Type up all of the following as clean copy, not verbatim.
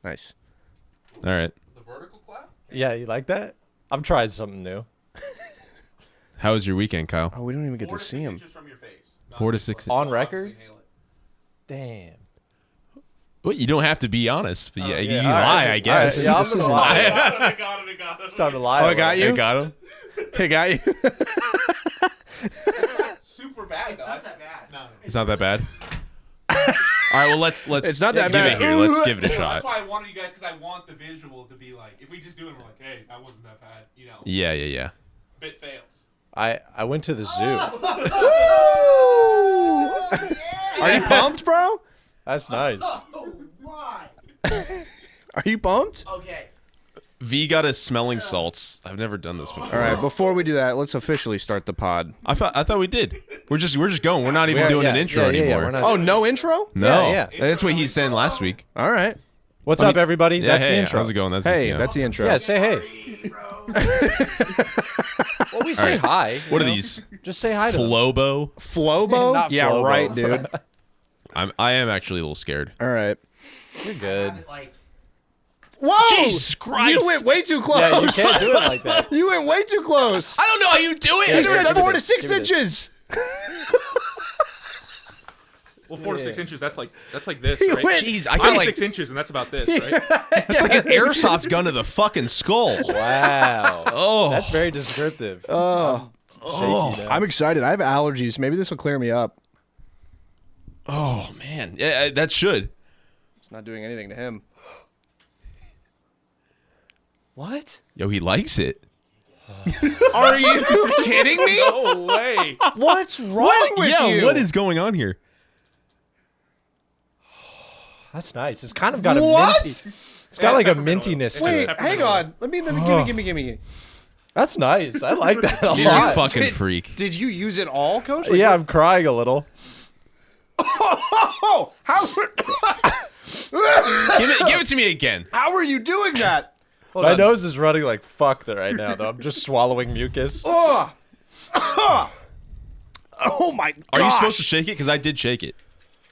Nice. All right. The vertical clap? Yeah, you like that? I'm trying something new. How was your weekend, Kyle? Oh, we don't even get 4 to to see 6 him. inches from your face. 4 to 6. On Don't record? obviously hail it. Damn. Well, you don't have to be honest, but yeah, you all can right. lie, I All right, guess. yeah, I'm This gonna isn't- lie. I got him. It's time to lie. Oh, a I got little. you? Got him? Hey, got you. It's not super bad. It's not that bad. No. It's not that bad. All right, well, let's It's not that give bad. it here. Let's give it a That's shot. why I wanted you guys, because I want the visual to be like, if we just do it, we're like, hey, that wasn't that bad. You know, Yeah. bit fails. I went to the zoo. Are you pumped, bro? That's nice. Are you pumped? Okay. V got us smelling salts. I've never done this before. All right, before we do that, let's officially start the pod. I thought we did. We're just going. We're not even doing an intro anymore. we're not- Oh, no intro? No, Yeah. That's what he's saying last week. All right. What's I up, mean- everybody? Yeah, That's hey, the intro. how's it going? That's Hey, yeah. that's the intro. Yeah, say hey. Well, we say hi. What you are know? these? Just say hi to them. Flobo. Flobo? Not Yeah, Flobo. right, dude. I am actually a little scared. All right. You're good. Like, Whoa! Jesus Christ. You went way too close. Yeah, you can't do it like that. You went way too close. I don't know how you do it. You give said it 4 to this. 6 Give it this. inches. Well, 4 to 6 inches. That's like this, He right? went- Jeez, I I'm got like 6 inches, and that's about this, right? it's like an airsoft gun to the fucking skull. Wow. Oh, That's very descriptive. Oh, Shaky now. I'm excited. I have allergies. Maybe this will clear me up. oh man, yeah, that should. It's not doing anything to him. What? Yo, he likes it. Are you kidding me? No way. What's wrong with you? what is going on here? That's nice. It's kind of got What? a minty. It's got like a peppermint oil. mintiness to Wait, it. hang on. Let me give me. That's nice. I like that a Did you lot. fucking freak? Did you use it all, Coach? Like, Yeah, I'm crying a little. Oh, how Give it to me again. how are you doing that? Hold My on. nose is running like fuck right now, though. I'm just swallowing mucus. Oh, oh my god! Are you supposed to shake it? Because I did shake it.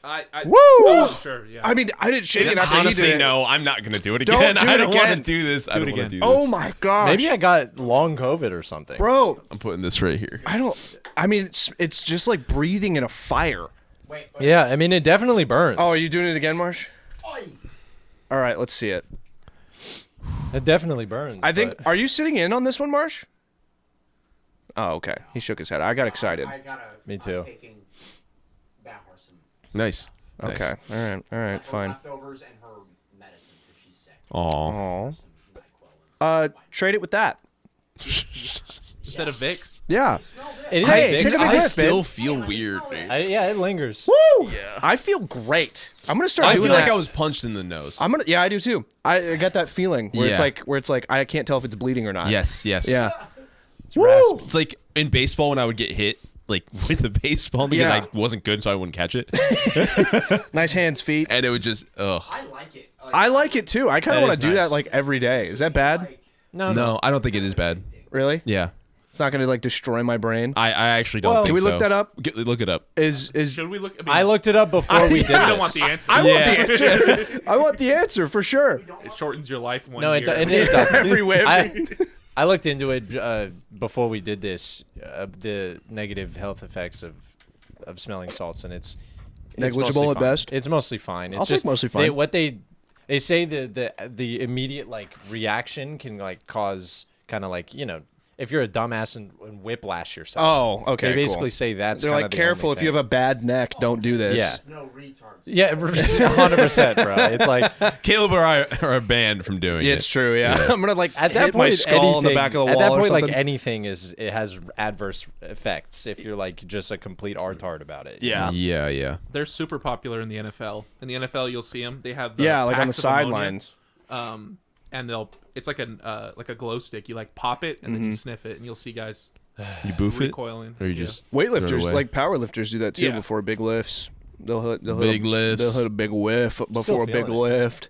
Woo! Oh, sure, yeah. I mean, I didn't shake it after he Honestly, did it. no, I'm not gonna do it Don't again. do I it don't want to again. do this. I don't it want to again. do this. Oh my gosh! Maybe I got long COVID or something. bro. I'm putting this right here. I don't. I mean, it's just like breathing in a fire. wait. Yeah, I mean, it definitely burns. Oh, are you doing it again, Marsh? Oi. All right, let's see it. It definitely burns. I think. but- Are you sitting in on this one, Marsh? Oh, okay. He shook his head. I got excited. I gotta. Me too. I'm taking back or some. Nice. Okay. All right. All right. Her Fine. leftovers and her medicine because she's sick. Aw. Oh. Some NyQuil and Trade it with that. Instead of Vicks. Yeah. It is Hey, Vicks. take a big I whiff, still babe. feel weird, dude. Yeah, it lingers. Woo! I feel great. I'm gonna start I doing feel like that. I was punched in the nose. I'm gonna. Yeah, I do too. I get that feeling where Yeah. it's like I can't tell if it's bleeding or not. Yes. Yeah. It's raspy. It's like in baseball when I would get hit like with a baseball because Yeah. I wasn't good, so I wouldn't catch it, Nice hands, feet. and it would just I like it. I like it too. I kind of That want is to do nice. that like every day. Is that bad? Like, No, No, I don't think it is bad. Really? Yeah, It's not gonna like destroy my brain. I actually don't Well, think Can we so. look that up? Look it up. Is Should we look? I looked it up before we did I this. don't want the answer. I want the Yeah. answer. I want the answer for sure. It shortens your life one No, year. it doesn't. Every whiff. I looked into it before we did this, the negative health effects of smelling salts, and it's Negligible mostly at fine. best? It's mostly fine. It's I'll take just mostly fine. What they say the immediate like reaction can like cause kind of like if you're a dumbass and whiplash yourself. Oh, okay. They basically cool. say that's They're kinda like, the careful only if you have thing. a bad neck, don't do this. Yeah. no retards. Yeah, 100%, bro. It's like Caleb or I are banned from doing Yeah, it. it's true. Yeah. I'm gonna like at that hit my point, skull in the back of the wall at that or point, like something. anything it has adverse effects if you're like just a complete artard about it. Yeah. Yeah. They're super popular in the NFL. In the NFL, you'll see them. They have the Yeah, like on the packs of ammonia, sidelines. and it's like a glow stick. You like pop it and then you sniff it, and you'll see guys You boof it, recoiling. or you Yeah. just throw it Weightlifters, away? like powerlifters, do that too Yeah. before big lifts. They'll hit Big lifts. They'll hit a big whiff before a big feeling it. lift.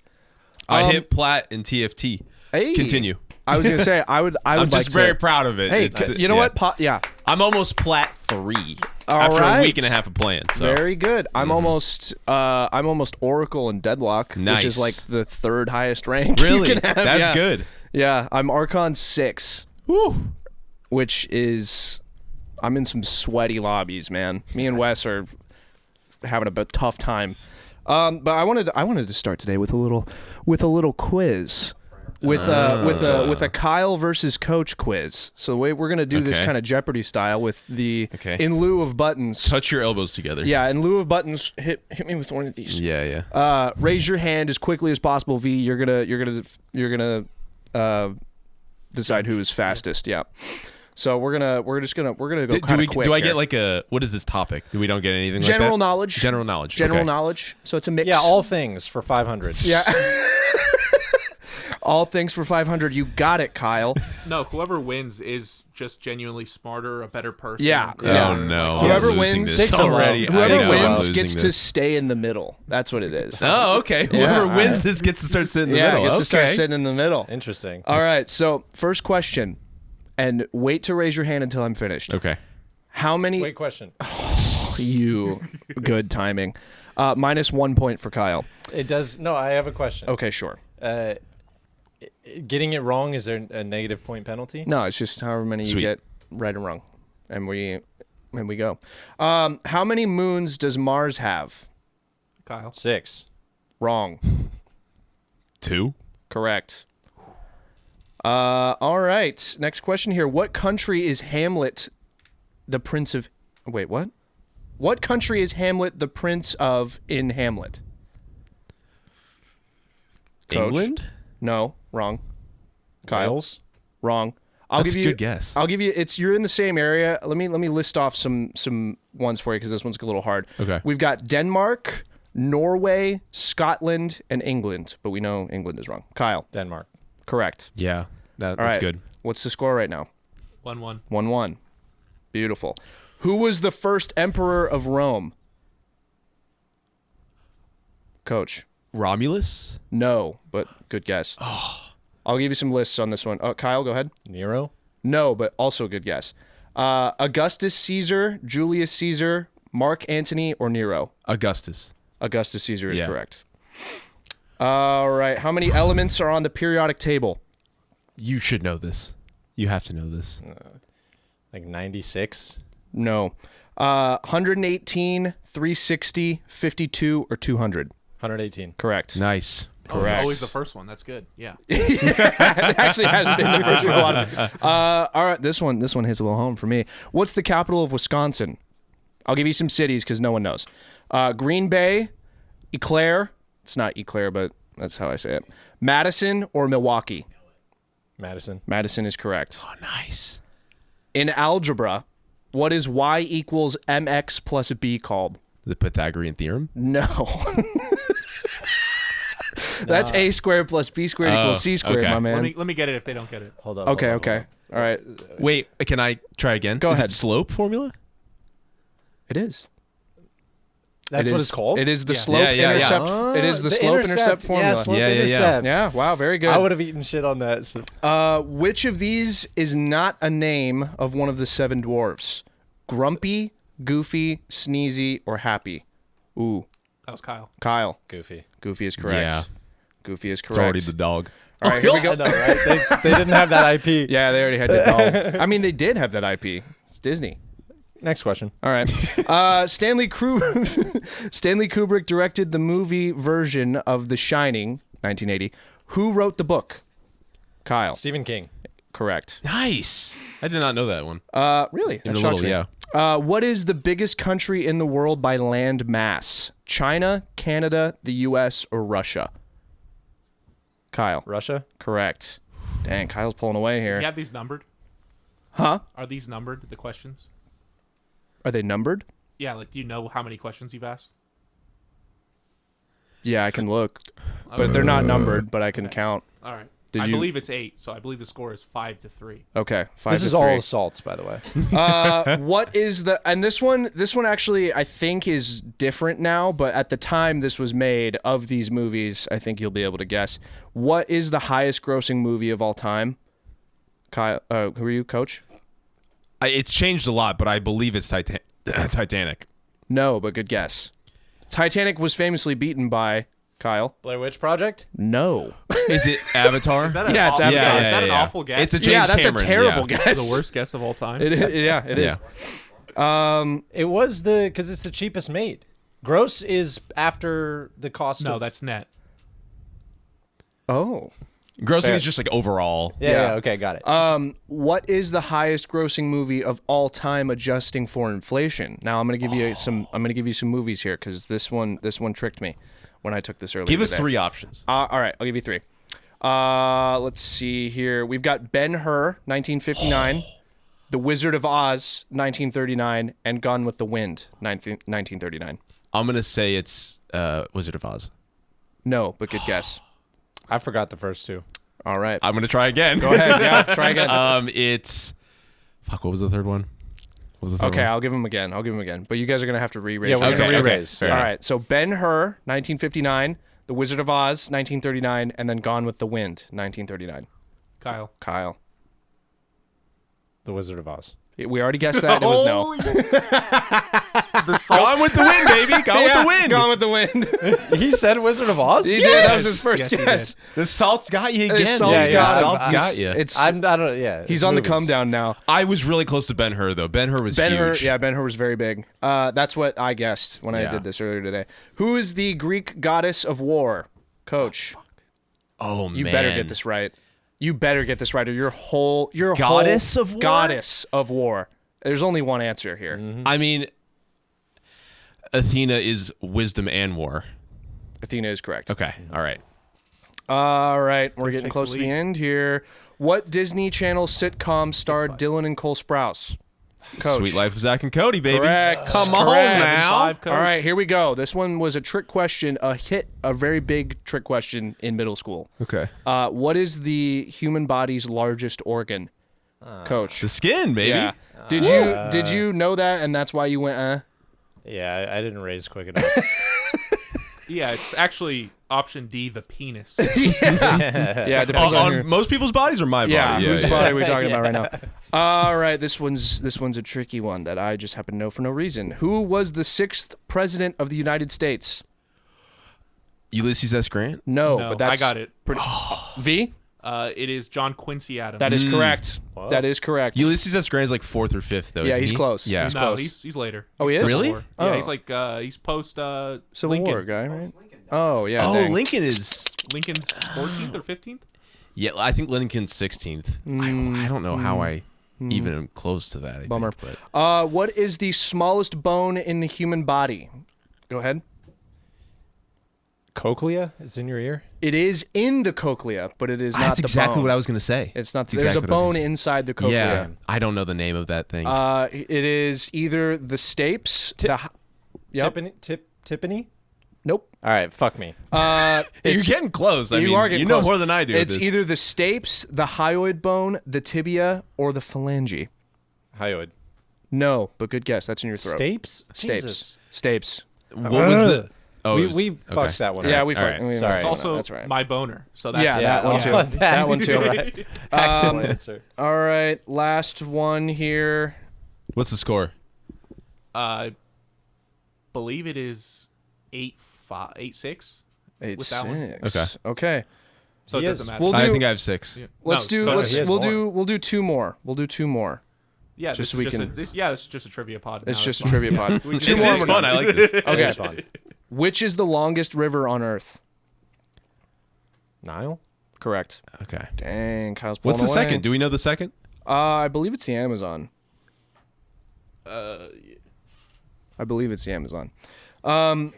I hit plat and TFT. Hey, Continue. I was gonna say I would I'm like just to, very proud of it. Hey, It's- you know yeah. what? Yeah, I'm almost plat 3 All after right. a week and a half of playing. So. very good. I'm almost Oracle and Deadlock, which is Nice. like the third highest rank. you Really? can have. That's Yeah. good. Yeah, I'm Archon 6, Woo. which is I'm in some sweaty lobbies, man. Me and Wes are having a bit tough time. But I wanted to start today with a little quiz. With a Kyle versus Coach quiz. So we're gonna do this Okay. kind of Jeopardy style with the Okay. in lieu of buttons. Touch your elbows together. Yeah, in lieu of buttons, hit me with one of these. Yeah, yeah. Raise your hand as quickly as possible. V, you're gonna decide who is fastest. Yeah. So we're gonna go kind of quick. Do I here. get like a what is this topic? We don't get anything general like that? knowledge? General knowledge. General okay. knowledge. So it's a mix. Yeah, all things for 500. Yeah. All things for 500. You got it, Kyle. No, whoever wins is just genuinely smarter, a better person. Yeah. clearer, Yeah. Oh no! like, Whoever I'm losing wins- this 6 and already. low. I Whoever know I'm wins losing gets to this. stay in the middle. That's what it is. Oh, okay. Yeah, Whoever all wins right. this gets to start sitting in the Yeah, middle. gets to start Okay. sitting in the middle. Interesting. All right. So first question, and wait to raise your hand until I'm finished. Okay. How many? Wait, question. You good timing. -1 point for Kyle. It does. No, I have a question. Okay, sure. Getting it wrong, is there a negative point penalty? No, it's just however many Sweet. you get right and wrong, and we go. How many moons does Mars have? Kyle. 6. Wrong. 2. Correct. All right. Next question here. What country is Hamlet, the Prince of? Wait, what? What country is Hamlet the Prince of in Hamlet? Coach? England? No, wrong. Kyle, Wales? wrong. I'll That's give a you. good guess. I'll give you. You're in the same area. Let me list off some ones for you because this one's a little hard. Okay. We've got Denmark, Norway, Scotland, and England, but we know England is wrong. Kyle, Denmark. correct. Yeah. That's All right. good. What's the score right now? 1-1. 1-1. Beautiful. Who was the first emperor of Rome? Coach. Romulus? No, but good guess. I'll give you some lists on this one. Oh, Kyle, go ahead. Nero? No, but also good guess. Augustus Caesar, Julius Caesar, Mark Antony, or Nero? Augustus. Augustus Caesar is Yeah. correct. All right. How many elements are on the periodic table? You should know this. You have to know this. Like 96? No. 118, 360, 52, or 200? 118. Correct. Nice. Oh, Correct. it's always the first one. That's good. Yeah. It actually has been the first one. All right, this one hits a little home for me. What's the capital of Wisconsin? I'll give you some cities because no one knows. Green Bay, Eclair. It's not Eclair, but that's how I say it. Madison or Milwaukee? Madison. Madison is correct. Oh, nice. In algebra, what is y equals mx plus b called? The Pythagorean theorem? No. That's a squared plus b squared Oh, equals c squared, okay. my man. Let me get it if they don't get it. Hold up. Okay, hold up, okay. All right. Wait, can I try again? Go Is ahead. It slope formula? It is. That's It what is- it's called? It is the Yeah. slope Yeah, yeah, yeah. intercept. It is the slope intercept formula. Yeah, slope Yeah, yeah, yeah. intercept. Yeah, wow, very good. I would have eaten shit on that. So. Which of these is not a name of one of the seven dwarfs? Grumpy, Goofy, Sneezy, or Happy? Ooh, That was Kyle. Kyle. Goofy. Goofy is correct. Yeah. Goofy is correct. It's already the dog. All right, here we I go. know, right? They didn't have that IP. Yeah, they already had the dog. I mean, they did have that IP. It's Disney. Next question. All right. Stanley Kubrick directed the movie version of The Shining, 1980. Who wrote the book? Kyle. Stephen King. Correct. Nice. I did not know that one. Really? That Even a shocks little, me. yeah. What is the biggest country in the world by land mass? China, Canada, the U.S., or Russia? Kyle. Russia? Correct. Dang, Kyle's pulling away You here. have these numbered? Huh? Are these numbered, the questions? Are they numbered? Yeah, like, do you know how many questions you've asked? Yeah, I can look. But they're not numbered, but I can count. All right. Did I you- believe it's 8, so I believe the score is 5-3. Okay, 5 This to is 3. all assaults, by the way. What is the and this one actually I think is different now, but at the time this was made of these movies, I think you'll be able to guess. What is the highest grossing movie of all time? Kyle, who are you, Coach? It's changed a lot, but I believe it's Titanic. No, but good guess. Titanic was famously beaten by Kyle. Blair Witch Project? No. Is it Avatar? Is that an Yeah, it's awful, Avatar. Is that an awful guess? It's a James Yeah, that's Cameron. a terrible yeah. guess. the worst guess of all time. It is, yeah, it is. It was because it's the cheapest made. Gross is after the cost No, of... that's net. Oh. Grossing Fair. is just like overall. Yeah, okay, got it. What is the highest grossing movie of all time adjusting for inflation? Now I'm going to give you some movies here cuz this one tricked me when I took this earlier Give us today. 3 options. All right, I'll give you 3. Let's see here. We've got Ben-Hur, 1959, The Wizard of Oz, 1939, and Gone with the Wind, 1939. I'm going to say it's Wizard of Oz. No, but good guess. I forgot the first two. All right. I'm going to try again. Go ahead. Yeah, try again. It's... Fuck, what was the third one? What was the third Okay, one? I'll give him again. But you guys are going to have to re-raise. Yeah, we're your going to answer. re-raise. Fair All enough. right, so Ben-Hur, 1959, The Wizard of Oz, 1939, and then Gone with the Wind, 1939. Kyle. Kyle. The Wizard of Oz. We already guessed that. It was no. The salt. Gone with the wind, baby. Gone with the wind. Gone with the Wind. He said Wizard of Oz? He did. That was his first Yes, he guess. The salt's got you The again. salt's Yeah, got the him. salt's He's- got you. It's I don't, yeah. he's it's on the movies. come down now. I was really close to Ben-Hur, though. Ben-Hur was Ben-Hur, huge. yeah, Ben-Hur was very big. That's what I guessed when I Yeah. did this earlier today. Who is the Greek goddess of war? Coach, Oh, man. you better get this right. You better get this right, or your Goddess whole of war? goddess of war. There's only one answer here. I mean, Athena is wisdom and war. Athena is correct. Okay, all right. All right, we're getting Takes close the to the lead. end here. What Disney Channel sitcom starred Dylan and Cole Sprouse? Coach. Sweet Life of Zach and Cody, baby. Correct. Come on Correct. now. 5, Coach. All right, here we go. This one was a trick question, a very big trick question in middle school. Okay. What is the human body's largest organ? Coach. The skin, baby. Yeah. Did you know that, and that's why you went? Yeah, I didn't raise quick enough. Yeah, it's actually option D, the penis. Yeah, it depends on, On most people's bodies or my body? yeah, whose yeah. body are we talking about right now? All right, this one's a tricky one that I just happen to know for no reason. Who was the 6th president of the United States? Ulysses S. Grant? No, No, but that's I got it. Pretty, V? It is John Quincy Adams. That is correct. That is correct. Ulysses S. Grant is like 4th or 5th, though. Yeah, isn't he's he? close. Yeah. He's no, close. he's later. Oh, he He's is? Civil Really? War. Oh. Yeah, he's like he's post Civil Lincoln. War guy, right? Oh, yeah. Oh, dang. Lincoln is. Lincoln's 14th or 15th. Yeah, I think Lincoln's 16th. I don't know how I even am close to that. I Bummer. think, but What is the smallest bone in the human body? Go ahead. Cochlea is in your ear? It is in the cochlea, but it is not that's the exactly bone. what I was going to say. It's not. That's There's exactly a what I was bone gonna inside the say. cochlea. Yeah, I don't know the name of that thing. It is either the stapes. Yep. Tiffany? Nope. All right, fuck me. You're it's- getting close. I you mean, are getting you know close. more than I do. with It's this. either the stapes, the hyoid bone, the tibia, or the phalange. Hyoid. No, but good guess. That's in your throat. Stapes? Stapes. Jesus. Stapes. What was the? Oh, we it was- we okay. fucked that one. Yeah, up. we. All right. Sorry. It's also That's right. my boner. So that's Yeah, that one too. yeah. That one too. Right. Actual answer. All right, last one here. What's the score? I believe it is 8-6. 8-6. Okay. Okay. So it He doesn't is. matter. We'll I do- think I have 6. Yeah. Let's No, do. go Let's. ahead. He has We'll do 2 more. We'll do 2 more. Yeah, just this so is we just can- it's just a trivia pod. It's now, just a that's fine. trivia pod. We This can- Two more, is we're fun. done. I like this. Okay. It's fun. Which is the longest river on Earth? Nile? Correct. Okay. Dang, Kyle's pulling What's the away. second? Do we know the second? I believe it's the Amazon. Uh, I believe it's the Amazon. Jamie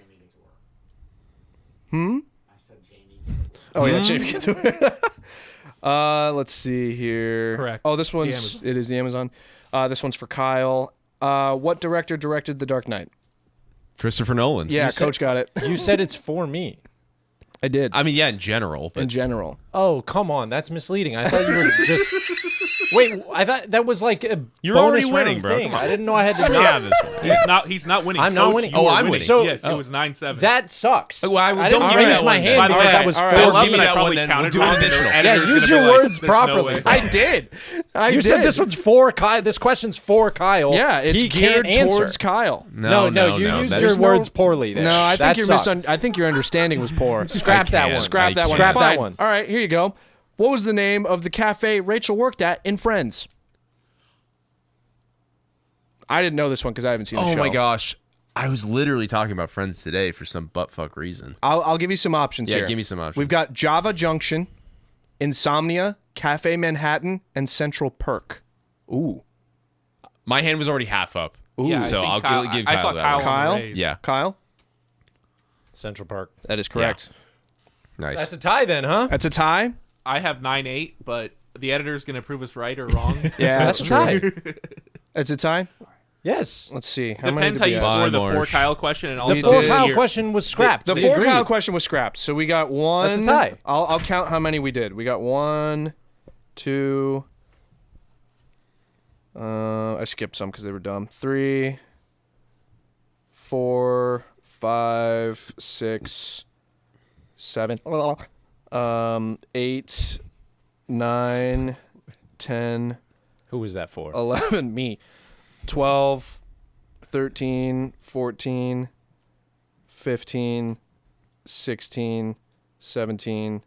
Couture. I said Jamie Couture. Oh yeah, Jamie Couture. Let's see here. Correct. Oh, this The one's. Amazon. It is the Amazon. This one's for Kyle. What director directed The Dark Knight? Christopher Nolan. Yeah, said- Coach got it. You said it's for me. I did. I mean, yeah, in general, but in general. Oh, come on. That's misleading. I thought you were just... Wait, I thought that was like a You're bonus already winning, round bro. thing. Come on. I didn't know I had to Yeah, not... this one. He's not winning. I'm not Coach, winning. you Oh, are I'm winning. winning. So- Yes, it was 9-7. That sucks. Well, I don't didn't give me raise that my one hand By the because way, that was all four. right, I Don't love give me that I that probably one then. counted We'll do wrong, and additional. the Yeah, editor's use gonna your be like, words "There's no properly." way." I did. You said this one's for Kyle. This question's for Kyle. Yeah, it's he geared can't answer. towards Kyle. No, you used There's your words poorly there. No, I think That I think your understanding was poor. Scrap that one. Scrap that one. Scrap that Fine. one. All right, here you go. What was the name of the cafe Rachel worked at in Friends? I didn't know this one because I haven't seen the show. Oh my gosh. I was literally talking about Friends today for some buttfuck reason. I'll give you some options Yeah, here. give me some options. We've got Java Junction, Insomnia, Cafe Manhattan, and Central Perk. Ooh. My hand was already half up. Yeah, I so think I'll Kyle, give I Kyle saw that Kyle one. on Kyle? the raise. Yeah. Kyle? Central Park. That is correct. Nice. That's a tie then, huh? That's a tie? I have 9-8, but the editor's gonna prove us right or wrong. Yeah, That's a tie. It's a tie? Yes. Let's see. How many Depends did how we you ask? score the Fine, 4 Marsh. Kyle question and The also You four did. Kyle here. question was scrapped. The We 4 agreed. Kyle question was scrapped. So we got one. That's a tie. I'll count how many we did. We got 1, 2. I skipped some because they were dumb. 3, 4, 5, 6, 7, 8, 9, 10, Who was that for? 11, me, 12, 13, 14, 15, 16, 17,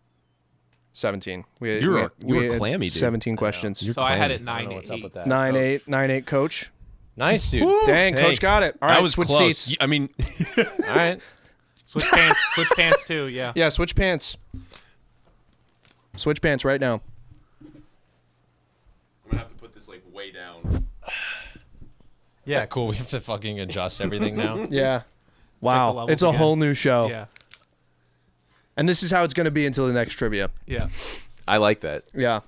17. You were had clammy, dude. 17 questions. So I had it I don't know what's up with 9-8. that. 9-8, coach. Nice, dude. Dang, Hey, coach got it. All right, that was switch close. seats. I mean, All right. Switch pants too. Yeah. Yeah, switch pants. Switch pants right now. I'm gonna have to put this like way down. Yeah, cool. We have to fucking adjust everything now. Yeah. the Wow, levels it's a again. whole new show. Yeah. And this is how it's going to be until the next trivia. Yeah. I like that. Yeah.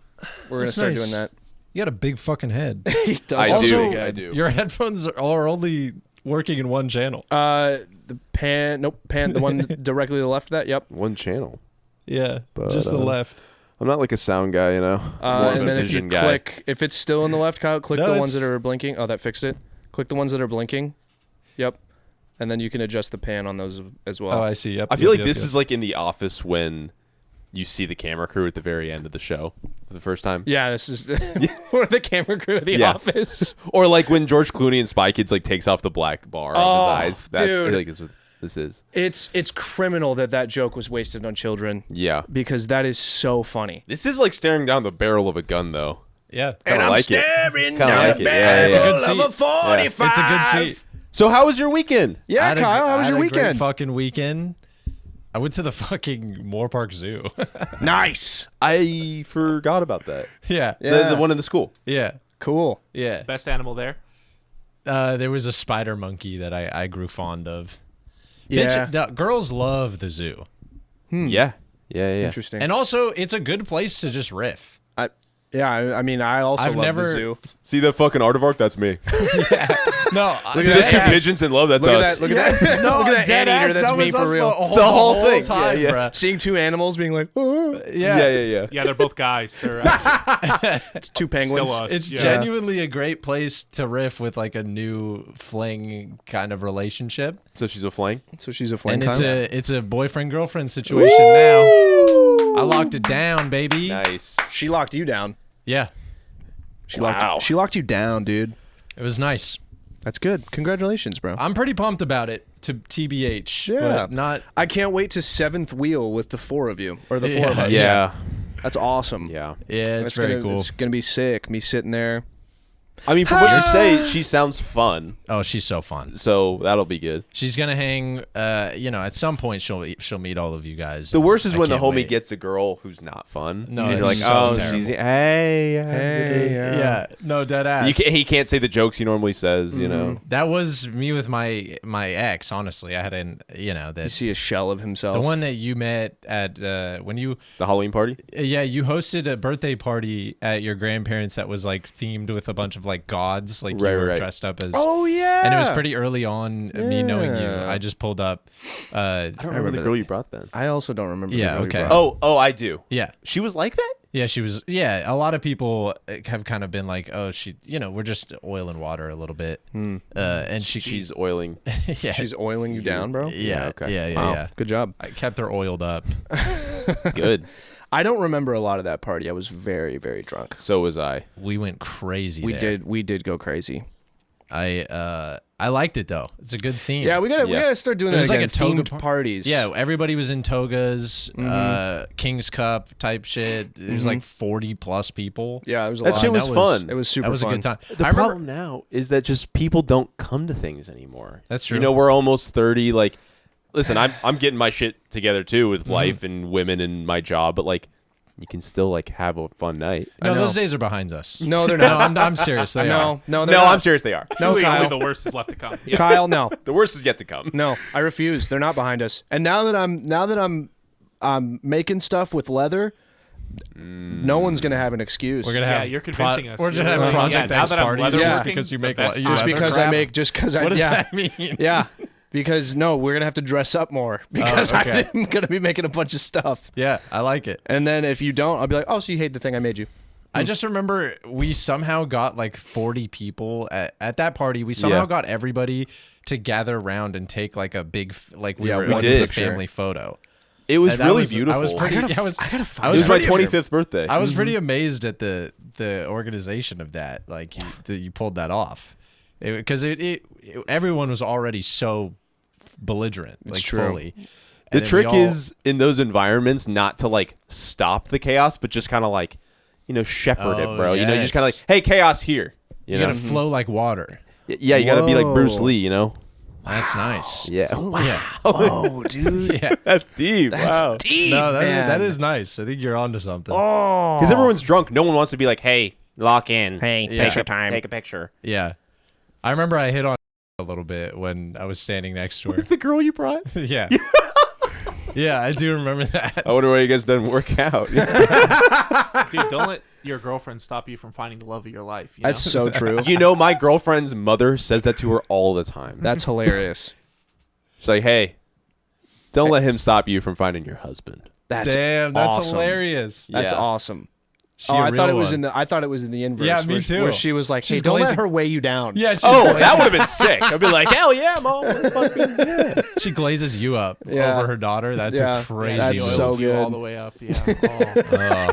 We're going to That's start nice. doing that. You got a big fucking head. He does. I Also, do. I do. Your headphones are only working in one channel. The pan, the one directly to the left of that. Yep. One channel. Yeah, But, just the left. I'm not like a sound guy, you know. More of And a then if you vision guy. click, if it's still in the left, Kyle, click No, the ones that it's- are blinking. Oh, that fixed it. Click the ones that are blinking. Yep. And then you can adjust the pan on those as well. Oh, I see. Yep. I feel yep, like yep, this yep. is like in The Office when you see the camera crew at the very end of the show for the first time. Yeah, this is for the camera crew of The Yeah. Office. Or like when George Clooney and Spy Kids like takes off the black bar Oh, on his eyes. That's dude. I think is what this is. It's criminal that joke was wasted on children Yeah. because that is so funny. This is like staring down the barrel of a gun though. Yeah. Kind of like it. staring Kinda like it. Yeah, It's a yeah. good seat. It's a good seat. So how was your weekend? Yeah, I had a- Kyle, how I was had your a great weekend? fucking weekend. I went to the fucking Moore Park Zoo. Nice. I forgot about that. yeah. Yeah. The one in the school. Yeah. Cool. Yeah. Best animal there. There was a spider monkey that I grew fond of. Yeah. Bitch, no, girls love the zoo. Yeah. Yeah. Interesting. And also, it's a good place to just riff. I mean, I also I've love never- the zoo. See that fucking aartvark? That's me. No, Just two pigeons in love. That's Look at us. that. Look at that. No, look at that dead anteater. ass, That's that me was for us real. The whole whole thing. time, Yeah, bruh. Seeing two animals being like, oh, Yeah. Yeah, they're both guys. They're it's two penguins. still us. It's yeah. genuinely a great place to riff with like a new fling kind of relationship. So she's a flang. So she's a flame And climber. it's a boyfriend girlfriend situation now. I locked it down, baby. Nice. She locked you down. Yeah. She Wow. locked you down, dude. It was nice. That's good. Congratulations, bro. I'm pretty pumped about it to TBH. Yeah. But not I can't wait to seventh wheel with the four of you or the four Yeah. of us. Yeah. That's awesome. Yeah. yeah, it's That's very gonna, cool. It's gonna be sick. Me sitting there. I mean, from what you say, she sounds fun. Oh, she's so fun. So that'll be good. She's gonna hang. At some point she'll meet all of you guys. The worst is I when the can't homie wait. gets a girl who's not fun. No, and you're it's like, so oh, terrible. she's hey. Yeah, no dead ass. He can't say the jokes he normally says. You know. That was me with my ex. Honestly, I had You that see a shell of himself. the one that you met at when you The Halloween party. you hosted a birthday party at your grandparents that was like themed with a bunch of like gods, like Right, you were right. dressed up as. Oh yeah. And it was pretty early on. Me knowing you, Yeah. I just pulled up. I don't remember the girl you brought then. I also don't remember. the Yeah, girl you okay. brought. Oh, I do. Yeah, She was like that? yeah, she was. Yeah, a lot of people have kind of been like, oh, she, we're just oil and water a little bit. And She's oiling. yeah, She's oiling you down, bro. yeah, okay. yeah, Wow. yeah. Good job. I kept her oiled up. Good. I don't remember a lot of that party. I was very, very drunk. So was I. We went crazy. We there. did go crazy. I liked it though. It's a good theme. Yeah, we Yeah. gotta start doing It that was like again. a toga themed par- parties. Yeah, everybody was in togas, King's Cup type shit. There was like 40 plus people. yeah, it was a That lot. shit was That was- fun. It was super That was fun. a good time. The I remember- problem now is that just people don't come to things anymore. That's true. You know, we're almost 30. Like, listen, I'm getting my shit together too with life and women and my job, but like, you can still like have a fun night. No, know. those days are behind us. No, they're No, not. I'm serious. They are. no, No, they're not. I'm serious. They are. No, Only Kyle. the worst is left to come. Yeah. Kyle, no, The worst is yet to come. no. I refuse. They're not behind us. And now that I'm making stuff with leather, no one's gonna have an excuse. We're gonna Yeah, have you're convincing us. We're gonna You're have really- Project yeah, X now that I'm parties leather just working, because you the make best you time. just leather because crap? I make just because I What does yeah that mean? yeah because no, we're gonna have to dress up more because okay. I'm gonna be making a bunch of stuff. Yeah, I like it. And then if you don't, I'll be like, oh, so you hate the thing I made you. I just remember we somehow got like 40 people at that party. We somehow Yeah. got everybody to gather around and take like a big like we Yeah, were we it did. was a family photo. It was And that really was- beautiful. I was pretty. I gotta I was find it was my pretty- 25th birthday. I was pretty amazed at the organization of that. Like you pulled that off, because everyone was already so belligerent, like true. fully. The And then trick we all- is in those environments not to like stop the chaos, but just kind of like, shepherd Oh, it, bro. You know, you just kind of yes. like, hey, chaos here. You you know? gotta flow like water. Yeah, you got to be like Bruce Whoa. Lee, you know? That's nice. Yeah. Yeah. Oh, dude, Yeah. That's deep. that's wow. deep. No, man. that is nice. I think you're onto something. Oh, Because everyone's drunk. No one wants to be like, hey, lock in. hey, Yeah. take your time. Take a picture. Yeah. I remember I hit on a little bit when I was standing next to her. The girl you brought? Yeah. Yeah, I do remember that. I wonder why you guys didn't work out. Dude, don't let your girlfriend stop you from finding the love of your life. You That's know? so true. You know, my girlfriend's mother says that to her all the time. That's hilarious. She's like, hey, don't let him stop you from finding your husband. That's Damn, that's awesome. hilarious. That's Yeah. awesome. She Oh, a I thought it real was one. in the. I thought it was in the inverse. Yeah, me where, too. Where she was like, "Hey, She's don't let glazing- her weigh you down." Yeah, she's Oh, glazing, that would have been sick. I'd be like, hell yeah, mom. Yeah. she glazes you up Yeah. over her daughter. That's Yeah. a crazy. That's move. so Oils you all good. the way up. Yeah. Oh.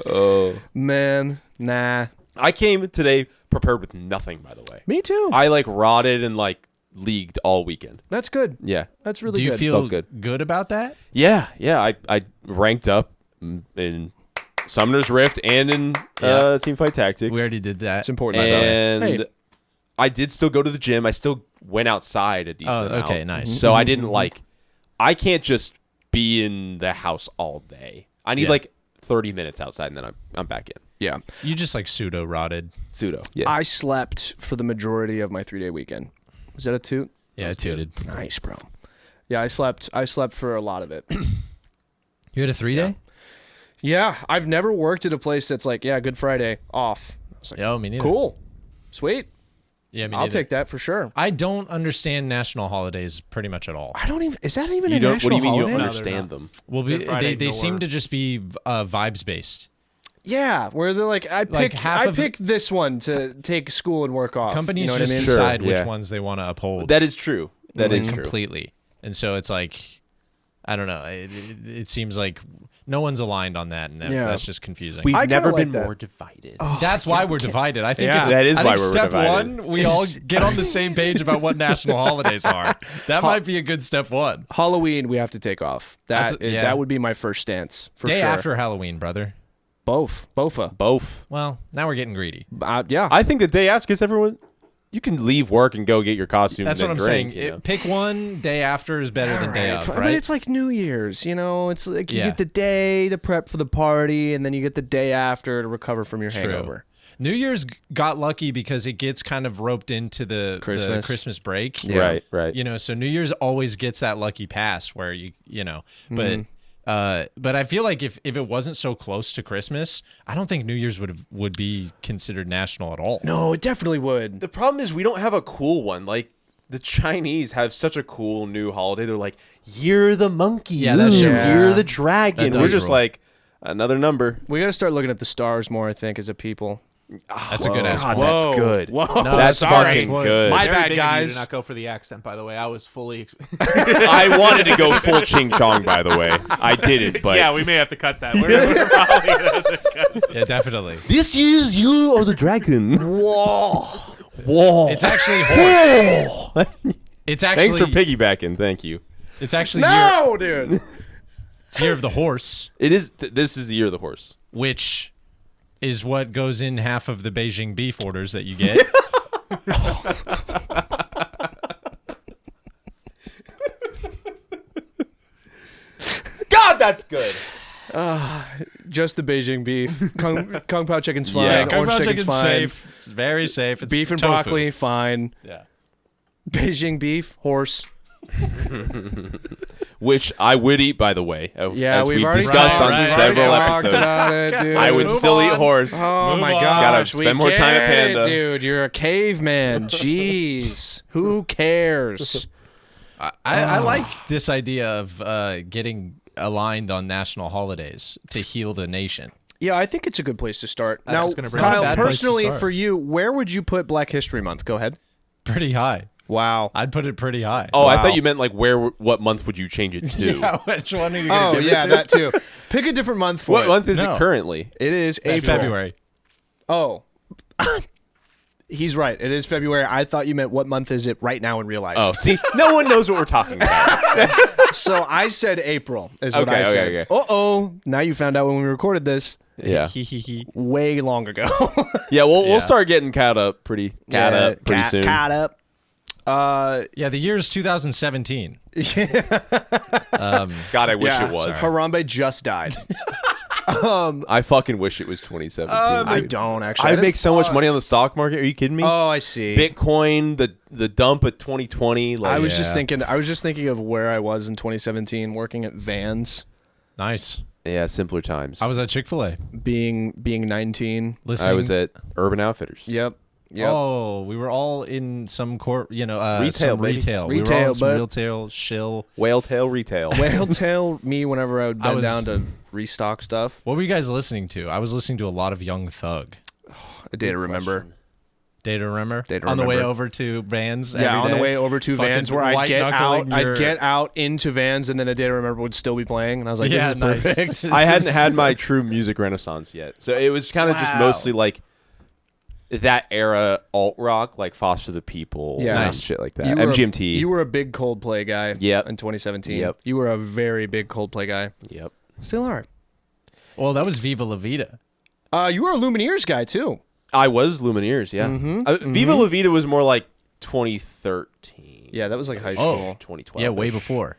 Oh. Man, nah. I came today prepared with nothing, by the way. Me too. I like rotted and like leagued all weekend. That's good. Yeah. That's really Do you good. feel Felt good. good about that? Yeah. I ranked up in Summoner's Rift and in Yeah. Teamfight Tactics. We already did that. It's important stuff. And Hey. I did still go to the gym. I still went outside a decent Oh, amount. okay, nice. So I didn't like. I can't just be in the house all day. I need Yeah. like 30 minutes outside, and then I'm back in. Yeah. You just like pseudo rotted. Pseudo. Yeah. I slept for the majority of my 3-day weekend. Was that a toot? Yeah, it tooted. Nice, bro. Yeah, I slept for a lot of it. You had a 3-day? Yeah, I've never worked at a place that's like, yeah, Good Friday off. I was like, Yeah, me neither. cool, sweet. Yeah, me I'll neither. take that for sure. I don't understand national holidays pretty much at all. I don't even. Is that even you a don't. What national do you mean you holiday? don't No, they're understand not. them? Well, Good Friday, they seem nor- to just be vibes based. Yeah, where they're like, I Like pick, half I of the- pick this one to take school and work off. Companies you know what just I mean? Sure, decide which yeah. ones they want to uphold. That is true. That is true. completely. And so it's like, I don't know. It seems like no one's aligned on that, and Yeah. that's just confusing. We've I kinda never like been that. more divided. That's why we're divided. I think Yeah. if, That is I why think we're step divided. one, we all get on the same page about what national holidays are. That might be a good step one. Halloween, we have to take off. That's- yeah. That would be my first stance for Day sure. after Halloween, brother. Bofa. Both. Well, now we're getting greedy. Yeah. I think the day after, because everyone, you can leave work and go get your costume. That's and what I'm then drink, saying. you know? Pick one. Day after is better than day of, But right? it's like New Year's, you know. It's like you Yeah. get the day to prep for the party, and then you get the day after to recover from your hangover. New Year's got lucky because it gets kind of roped into the Christmas break. Yeah. Right. You know, so New Year's always gets that lucky pass where you know, but But I feel like if it wasn't so close to Christmas, I don't think New Year's would be considered national at all. No, it definitely would. The problem is we don't have a cool one. Like the Chinese have such a cool new holiday. They're like Year of the Monkey, Yeah, that shit rules. Year of the Dragon. That We're does just rule. like another number. We got to start looking at the stars more, I think, as a people. That's a good ass God, point. that's good. Whoa. No, That's sorry. fucking Boy. good. My Very bad, big of you guys. to not go for the accent, by the way. I was fully. I wanted to go full Ching Chong, by the way. I didn't, but Yeah, we may have to cut that. We're probably gonna have to cut. Yeah, definitely. this is Year of the Dragon. Whoa. It's actually horse. It's actually Thanks for piggybacking. Thank you. It's actually No, dude. it's year of the horse, It is. This is the Year of the Horse. which is what goes in half of the Beijing beef orders that you get. God, that's good. Just the Beijing beef. Kung Pao chicken's fine. Yeah, Kung Orange Pao chicken's chicken's fine. safe. It's very safe. It's Beef and tofu. broccoli, fine. Yeah. Beijing beef, horse. Which I would eat, by the way. Yeah, as we've we already discussed talked, on we've several already talked episodes. about it, dude. I would Move still on. eat horse. Oh Move my on. gosh, Gotta we spend more time at get it, Panda. dude. You're a caveman. Jeez, who cares? I like this idea of getting aligned on national holidays to heal the nation. Yeah, I think it's a good place to start. Now, was gonna bring Kyle, up. Bad place to personally, start. for you, where would you put Black History Month? Go ahead. Pretty high. Wow. I'd put it pretty high. Oh, I Wow. thought you meant like what month would you change it to? Yeah, which one are you Oh, gonna give yeah, it to? that too. Pick a different month for What it. month is No. it currently? It is It's April. February. Oh. He's right. It is February. I thought you meant what month is it right now in real life. Oh, see, no one knows what we're talking about. So I said April is what Okay, I okay, said. okay. Uh-oh. Now you found out when we recorded this Yeah, way long ago. yeah. We'll Yeah. we'll start getting caught up pretty soon. Caught up. Yeah, the year is 2017. God, I wish Yeah, it was. Harambe just died. I fucking wish it was 2017. I dude. don't actually. I'd make so much money on the stock market. Are you kidding me? Oh, I see. Bitcoin, the dump at 2020. Like, I was just Yeah. thinking. I was just thinking of where I was in 2017, working at Vans, Nice. yeah, simpler times. I was at Chick-fil-A being 19. listening. I was at Urban Outfitters. Yep. Yep. Oh, we were all in some Retail, some baby. retail. We were Retail, all in some bud. retail shill. Whale tail retail. Whale tail me whenever I would I bend was- down to restock stuff. What were you guys listening to? I was listening to a lot of Young Thug. A day to remember. Day to remember? Day to on the way remember. over to Vans. Yeah, every on the day? way over to Fucking Vans where I'd get white-knuckling out. your- I'd get out into Vans, and then A Day to Remember would still be playing, and I was like, Yeah, "This is nice. perfect." I hadn't had my true music renaissance yet, so it was kind of just mostly like that era alt rock, like Foster the People, Yeah. and Nice. shit like that. You were MGMT. you were a big Coldplay guy. Yep. In 2017. Yep. You were a very big Coldplay guy. Yep. Still are. Well, that was Viva La Vida. You were a Lumineers guy too. I was Lumineers, yeah. Mm-hmm. Viva La Vida was more like 2013. Yeah, that was like high Oh. school. 2012. Yeah, way before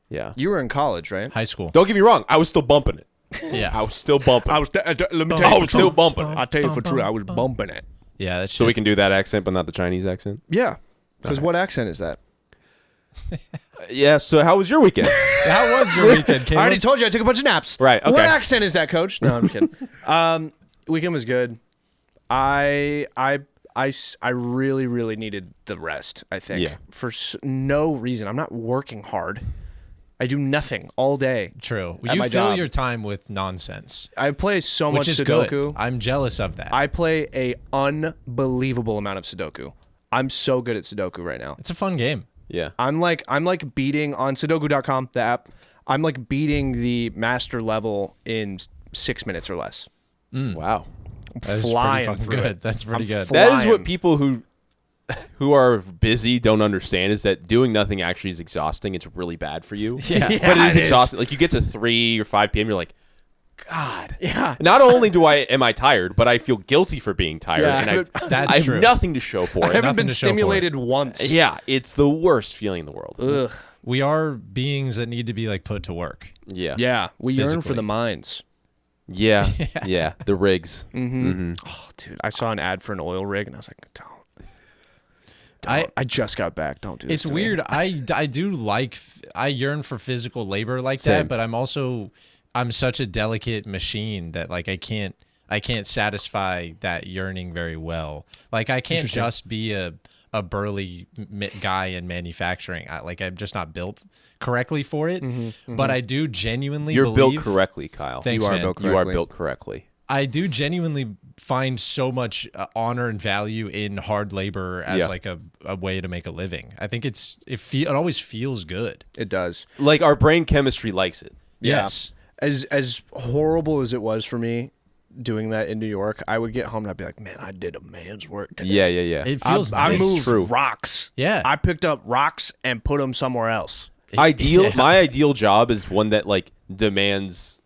Yeah. You were in college, right? high school. Don't get me wrong. I was still bumping it. Yeah, I was still bumping. I was. Let me I was still bumping it. I'll tell you for true. I was bumping it. yeah. That's So we can do that accent, but not the Chinese accent. Yeah. Because what accent is that? Yeah. So how was your weekend? How was your weekend, I Caleb? already told you I took a bunch of naps. Right, What okay. accent is that, Coach? No, I'm just kidding. Weekend was good. I really, really needed the rest. I think. Yeah. For no reason. I'm not working hard. I do nothing all day. True. At You my fill job. your time with nonsense, I play so which much is Sudoku. good. I'm jealous of that. I play a unbelievable amount of Sudoku. I'm so good at Sudoku right now. it's a fun game. Yeah. I'm like beating on Sudoku.com, the app. I'm like beating the master level in 6 minutes or less. Wow. That is Flying pretty fucking through good. it. That's pretty I'm good. flying. That is what people who are busy don't understand is that doing nothing actually is exhausting. It's really bad for you. Yeah. But it is it is. exhausting. Like you get to 3 or 5 p.m. You're like, God. Yeah. Not only am I tired, but I feel guilty for being tired, Yeah, and I That's have true. nothing to show for I it. haven't nothing been to show for it. stimulated once. Yeah, it's the worst feeling in the world. Ugh. We are beings that need to be like put to work. Yeah. Yeah. We yearn for Physically. the mines. Yeah. Yeah. The rigs. Oh, dude. I saw an ad for an oil rig and I was like, don't. I just got back. Don't do this. It's to me. weird. I do like I yearn for physical labor like Same. that, but I'm such a delicate machine that like I can't satisfy that yearning very well. Like I can't just be a burly guy in manufacturing. I'm just not built correctly for it. But I do genuinely You're believe built correctly, Kyle. Thanks, You are man. built You are correctly. built correctly. I do genuinely find so much honor and value in hard labor as Yeah. like a way to make a living. I think it always feels good. It does. Like our brain chemistry likes it. Yes. As horrible as it was for me doing that in New York, I would get home and I'd be like, man, I did a man's work today. Yeah. It feels I nice. moved True. rocks. Yeah. I picked up rocks and put them somewhere else. My ideal job is one that like demands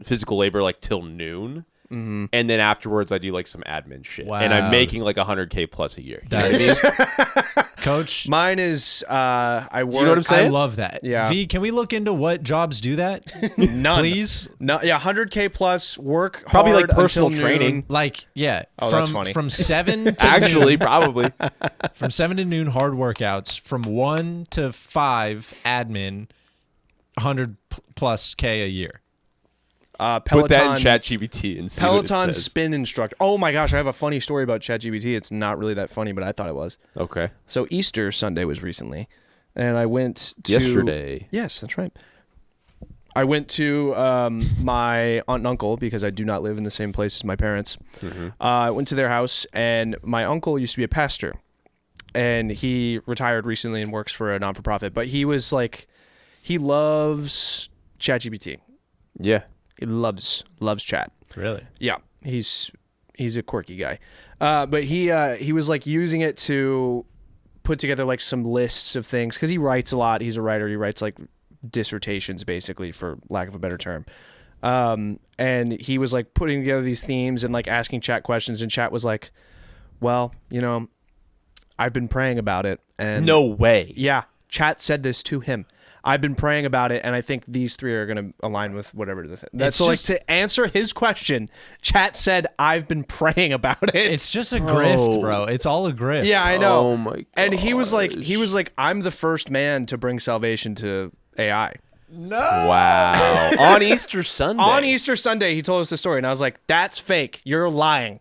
physical labor like till noon. And then afterwards I do like some admin shit. And I'm Wow. making like $100K plus a year. You know what I mean? Coach, Mine is I work. you know what I'm saying? I love that. Yeah. V, can we look into what jobs do that? None. Please? No, yeah, 100K plus work. Probably, hard like, personal until training. noon. Like, yeah. Oh, from, that's funny. From 7 to Actually, probably. from 7 to noon hard workouts, from 1 to 5 admin, 100 plus K a year. Put Peloton. that in ChatGPT and see what Peloton it says. spin instructor. Oh my gosh, I have a funny story about ChatGPT. It's not really that funny, but I thought it was. Okay. So Easter Sunday was recently, and I went to Yesterday. Yes, that's right. I went to my aunt and uncle because I do not live in the same place as my parents. I went to their house, and my uncle used to be a pastor, and he retired recently and works for a non-for-profit. But he was like, he loves ChatGPT. Yeah. He loves chat. Really? Yeah, he's a quirky guy, but he was like using it to put together like some lists of things because he writes a lot. He's a writer. He writes like dissertations, basically, for lack of a better term. And he was like putting together these themes and like asking chat questions, and chat was like, "Well, you know, I've been praying about it." And No way. yeah, chat said this to him. I've been praying about it, and I think these three are going to align with whatever the thing. That's It's so like just- to answer his question. Chat said, "I've been praying about it." It's just a grift, bro. It's all a grift. Yeah, I know. Oh my And he was like, "I'm the first man to bring salvation to AI." Wow. On Easter Sunday. On Easter Sunday, he told us the story, and I was like, "That's fake. You're lying."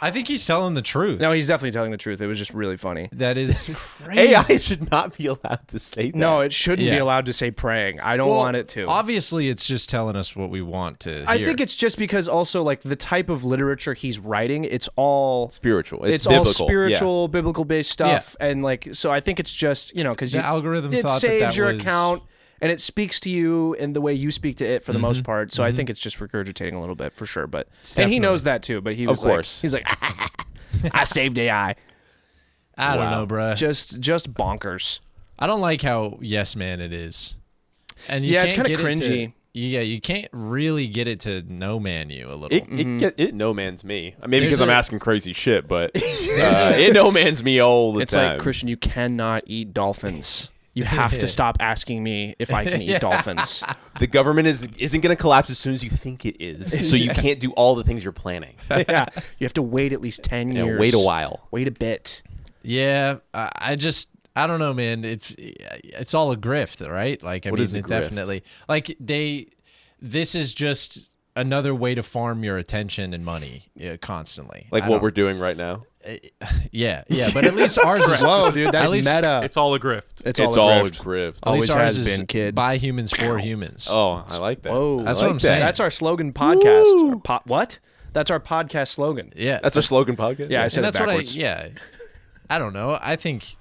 I think he's telling the truth. No, he's definitely telling the truth. It was just really funny. That is crazy. AI should not be allowed to say that. No, it shouldn't be Yeah. allowed to say praying. I don't want it to. Obviously, it's just telling us what we want to I hear. think it's just because also like the type of literature he's writing, it's all spiritual. It's biblical. all spiritual, biblical based stuff, and like so. I think it's just because The algorithm it thought saves that your was- account and it speaks to you in the way you speak to it for the most part. So I think it's just regurgitating a little bit for sure. But and he knows that too. But he was course. like, he's like, I saved AI. I don't know, bruh. Just bonkers. I don't like how yes man it is. And you Yeah, it's can't kinda get it to- cringy. yeah, you can't really get it to no man you a little. It no man's me. Maybe There's because I'm a- asking crazy shit, but it no man's me all the It's time. like, Christian, you cannot eat dolphins. You have to stop asking me if I can eat dolphins. The government isn't going to collapse as soon as you think it is, so you can't do all the things you're planning. Yeah, you have to wait at least 10 Yeah, years. wait a while. Wait a bit. Yeah, I don't know, man. It's all a grift, right? Like, I What mean, is a it grift? definitely this is just another way to farm your attention and money constantly. Like I what don't- we're doing right now. Yeah, but at least ours is Whoa, dude, that's at least, meta. It's all a grift. It's It's all all a a grift. grift. At least Always ours has is been, kid. by humans for humans. Oh, I like that. Whoa, That's I what like I'm that. saying. That's our slogan podcast. What? That's our podcast slogan. Yeah, That's our slogan podcast. Yeah, I said and it that's backwards. I don't know. I think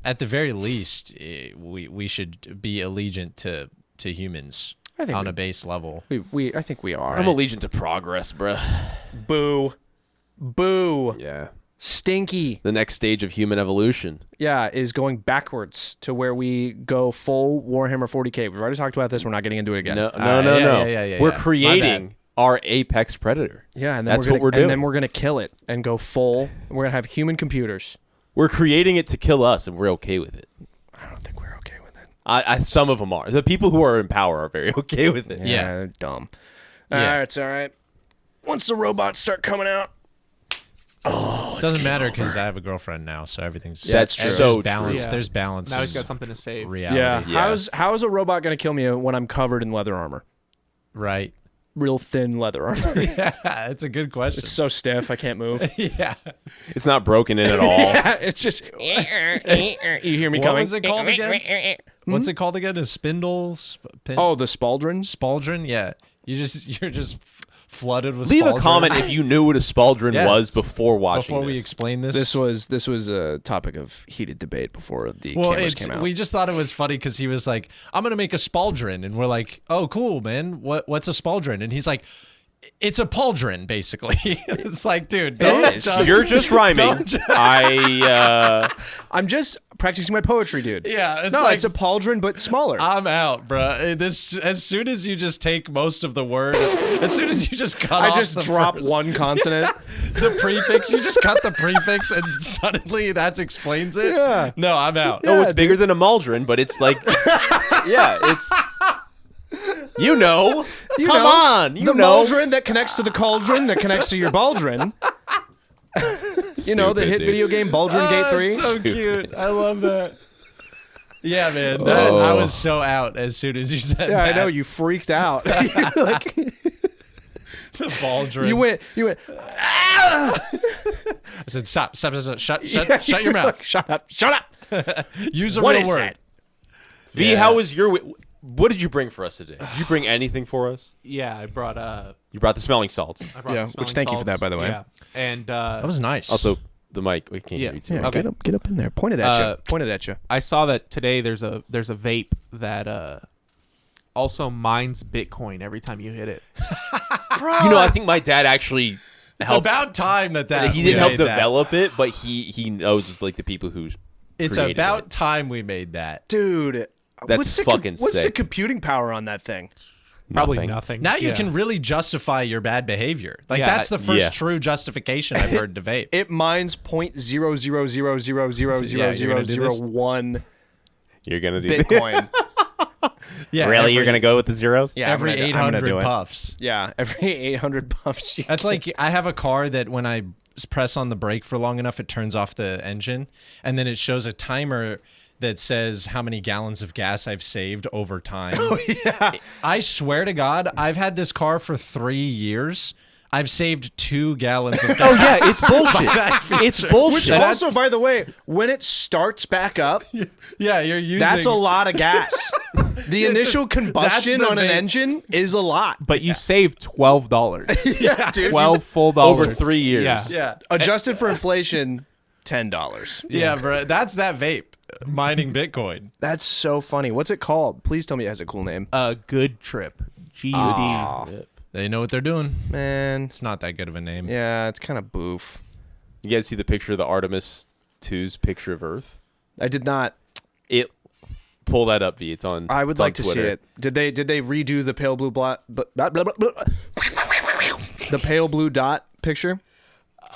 at the very least we should be allegiant to humans I think on we- a base level. I think we are. I'm allegiant to progress, bruh. Boo. Yeah. Stinky. The next stage of human evolution. Yeah, is going backwards to where we go full Warhammer 40K. We've already talked about this. We're not getting into it again. No. yeah, We're yeah. My creating our apex predator. Yeah, and then That's we're what gonna, we're doing. And then we're gonna kill it and go full. We're gonna have human computers. We're creating it to kill us, and we're okay with it. I don't think we're okay with it. Some of them are. The people who are in power are very okay with it. Yeah. they're dumb. Yeah. It's all right. Once the robots start coming out, Doesn't matter because I have a girlfriend now, so everything's That's there's so balance. true. Yeah. There's balance. Now he's in got something to save. reality. Yeah. Yeah. How's a robot gonna kill me when I'm covered in leather armor? Right. Real thin leather armor. Yeah, it's a good question. It's so stiff I can't move. yeah. It's not broken in at all. Yeah, it's just you hear me What coming. was it called again? What's it called again? A spindle? Oh, the Spaldron. Spaldron? Yeah. You're just flooded with Leave a Spaldron. comment if you knew what a Spaldron Yes. was before watching Before we this. explain this. This was a topic of heated debate before the Well, cameras came out. we just thought it was funny because he was like, "I'm gonna make a Spaldron," and we're like, "Oh, cool, man. What's a Spaldron?" And he's like, "It's a pauldron, basically." It's like, dude, don't is. just- You're just rhyming. I'm just practicing my poetry, dude. Yeah, it's no, like- it's a pauldron but smaller. I'm out, bro. This as soon as you just take most of the word, as soon as you just cut I off just the drop first- one consonant. the prefix, you just cut the prefix, and suddenly that explains it. Yeah. No, I'm out. No, it's Yeah, bigger than a Maldron, but it's like, yeah, it's. You know, You come know, on, you the know. Maldron that connects to the cauldron that connects to your Baldron. You know, the Stupid, hit dude. video game Baldron Gate 3. So cute. I love that. Yeah, man. I was so out as soon as you said Yeah, that. I know you freaked out. You're like, The Baldron. you went. I said, stop, shut your mouth. Shut up. Use a What real is word. that? V, Yeah. how was your? What did you bring for us today? Did you bring anything for us? Yeah, I brought You brought the smelling salts. I brought Yeah, the which smelling thank you for salts. that, by the way. Yeah, and That was nice. Also, the mic. We can't Yeah. hear you too. Yeah, much. Okay. get up in there. Point it at you. Uh, Point it at you. I saw that today. There's a vape that also mines Bitcoin every time you hit it. You know, I think my dad actually it's helped. about time that he we didn't help made that. develop it, but he knows like the people who. It's created about it. time we made that. Dude, That's fucking what's the sick. computing power on that thing? Probably nothing. Now you Yeah. can really justify your bad behavior. Like Yeah, that's the first yeah. true justification I've heard to vape. It mines 0.000000001 You're gonna do that. Bitcoin. Yeah, Really, you're gonna go with the zeros? Yeah, every I'm gonna do 800 it. puffs. Yeah, every 800 buffs. That's like I have a car that when I press on the brake for long enough, it turns off the engine, and then it shows a timer that says how many gallons of gas I've saved over time. Oh, yeah. I swear to God, I've had this car for 3 years. I've saved 2 gallons of gas. Oh yeah, it's bullshit. that It's bullshit. Which also, by the way, when it starts back up, Yeah, you're using. that's a lot of gas. The initial combustion that's the on an vape. engine is a lot. But you saved $12. Yeah, dude. $12 over 3 years. Yeah. Yeah, Adjusted for inflation, $10. yeah, bro. That's that vape mining Bitcoin. That's so funny. What's it called? Please tell me it has a cool name. Good Trip. GUD. They know what they're doing. Man, It's not that good of a name. yeah, it's kind of boof. You guys see the picture of the Artemis 2's picture of Earth? I did not. It pull that up, V. It's on. I would it's on like to see Twitter. it. Did they redo the pale blue the pale blue dot picture?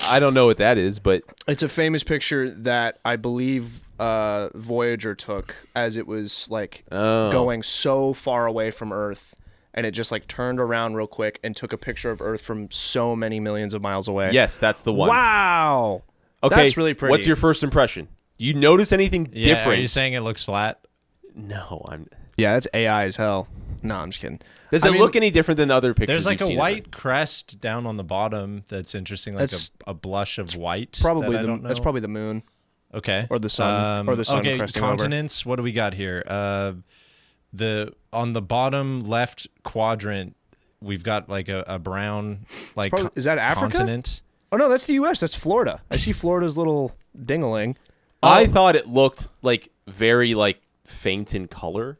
I don't know what that is, but It's a famous picture that I believe Voyager took as it was like going so far away from Earth, and it just like turned around real quick and took a picture of Earth from so many millions of miles away. yes, that's the one. Wow. Okay, That's really pretty. What's your first impression? You notice anything Yeah, different? Are you saying it looks flat? No, I'm. Yeah, that's AI as hell. No, I'm just kidding. Does I it mean, look any different than the other pictures? There's like you've a seen white crest down on the bottom that's interesting, like That's- a blush of white. Probably that I don't that's know. probably the moon. Okay. or the sun- or the sun Okay, cresting over. continents. What do we got here? On the bottom left quadrant, we've got like a brown like probably- is that Africa? continent. Oh no, that's the U.S. That's Florida. I see Florida's little dingaling. I thought it looked like very like faint in color,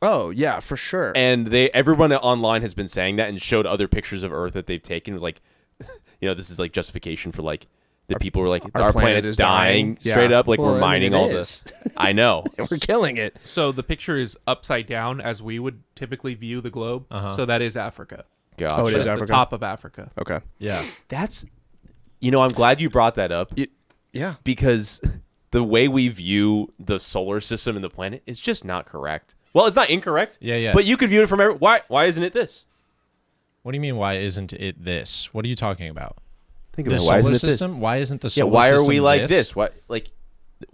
Oh yeah, for sure. and everyone online has been saying that and showed other pictures of Earth that they've taken. It was like, this is like justification for like the people were like our planet planet's is dying dying. straight Yeah. up. Like Well, I we're mean, mining it all is. this. I know. We're killing it. So the picture is upside down as we would typically view the globe. So that is Africa. Gosh. Oh, it is That's Africa. the top of Africa. Okay. Yeah. That's. I'm glad you brought that up Yeah. because the way we view the solar system and the planet is just not correct. Well, it's not incorrect. Yeah. But you could view it from why isn't it this? What do you mean? Why isn't it this? What are you talking about? Think The about it. Why solar isn't it system? this? Why isn't the Yeah, solar why are system we like this? What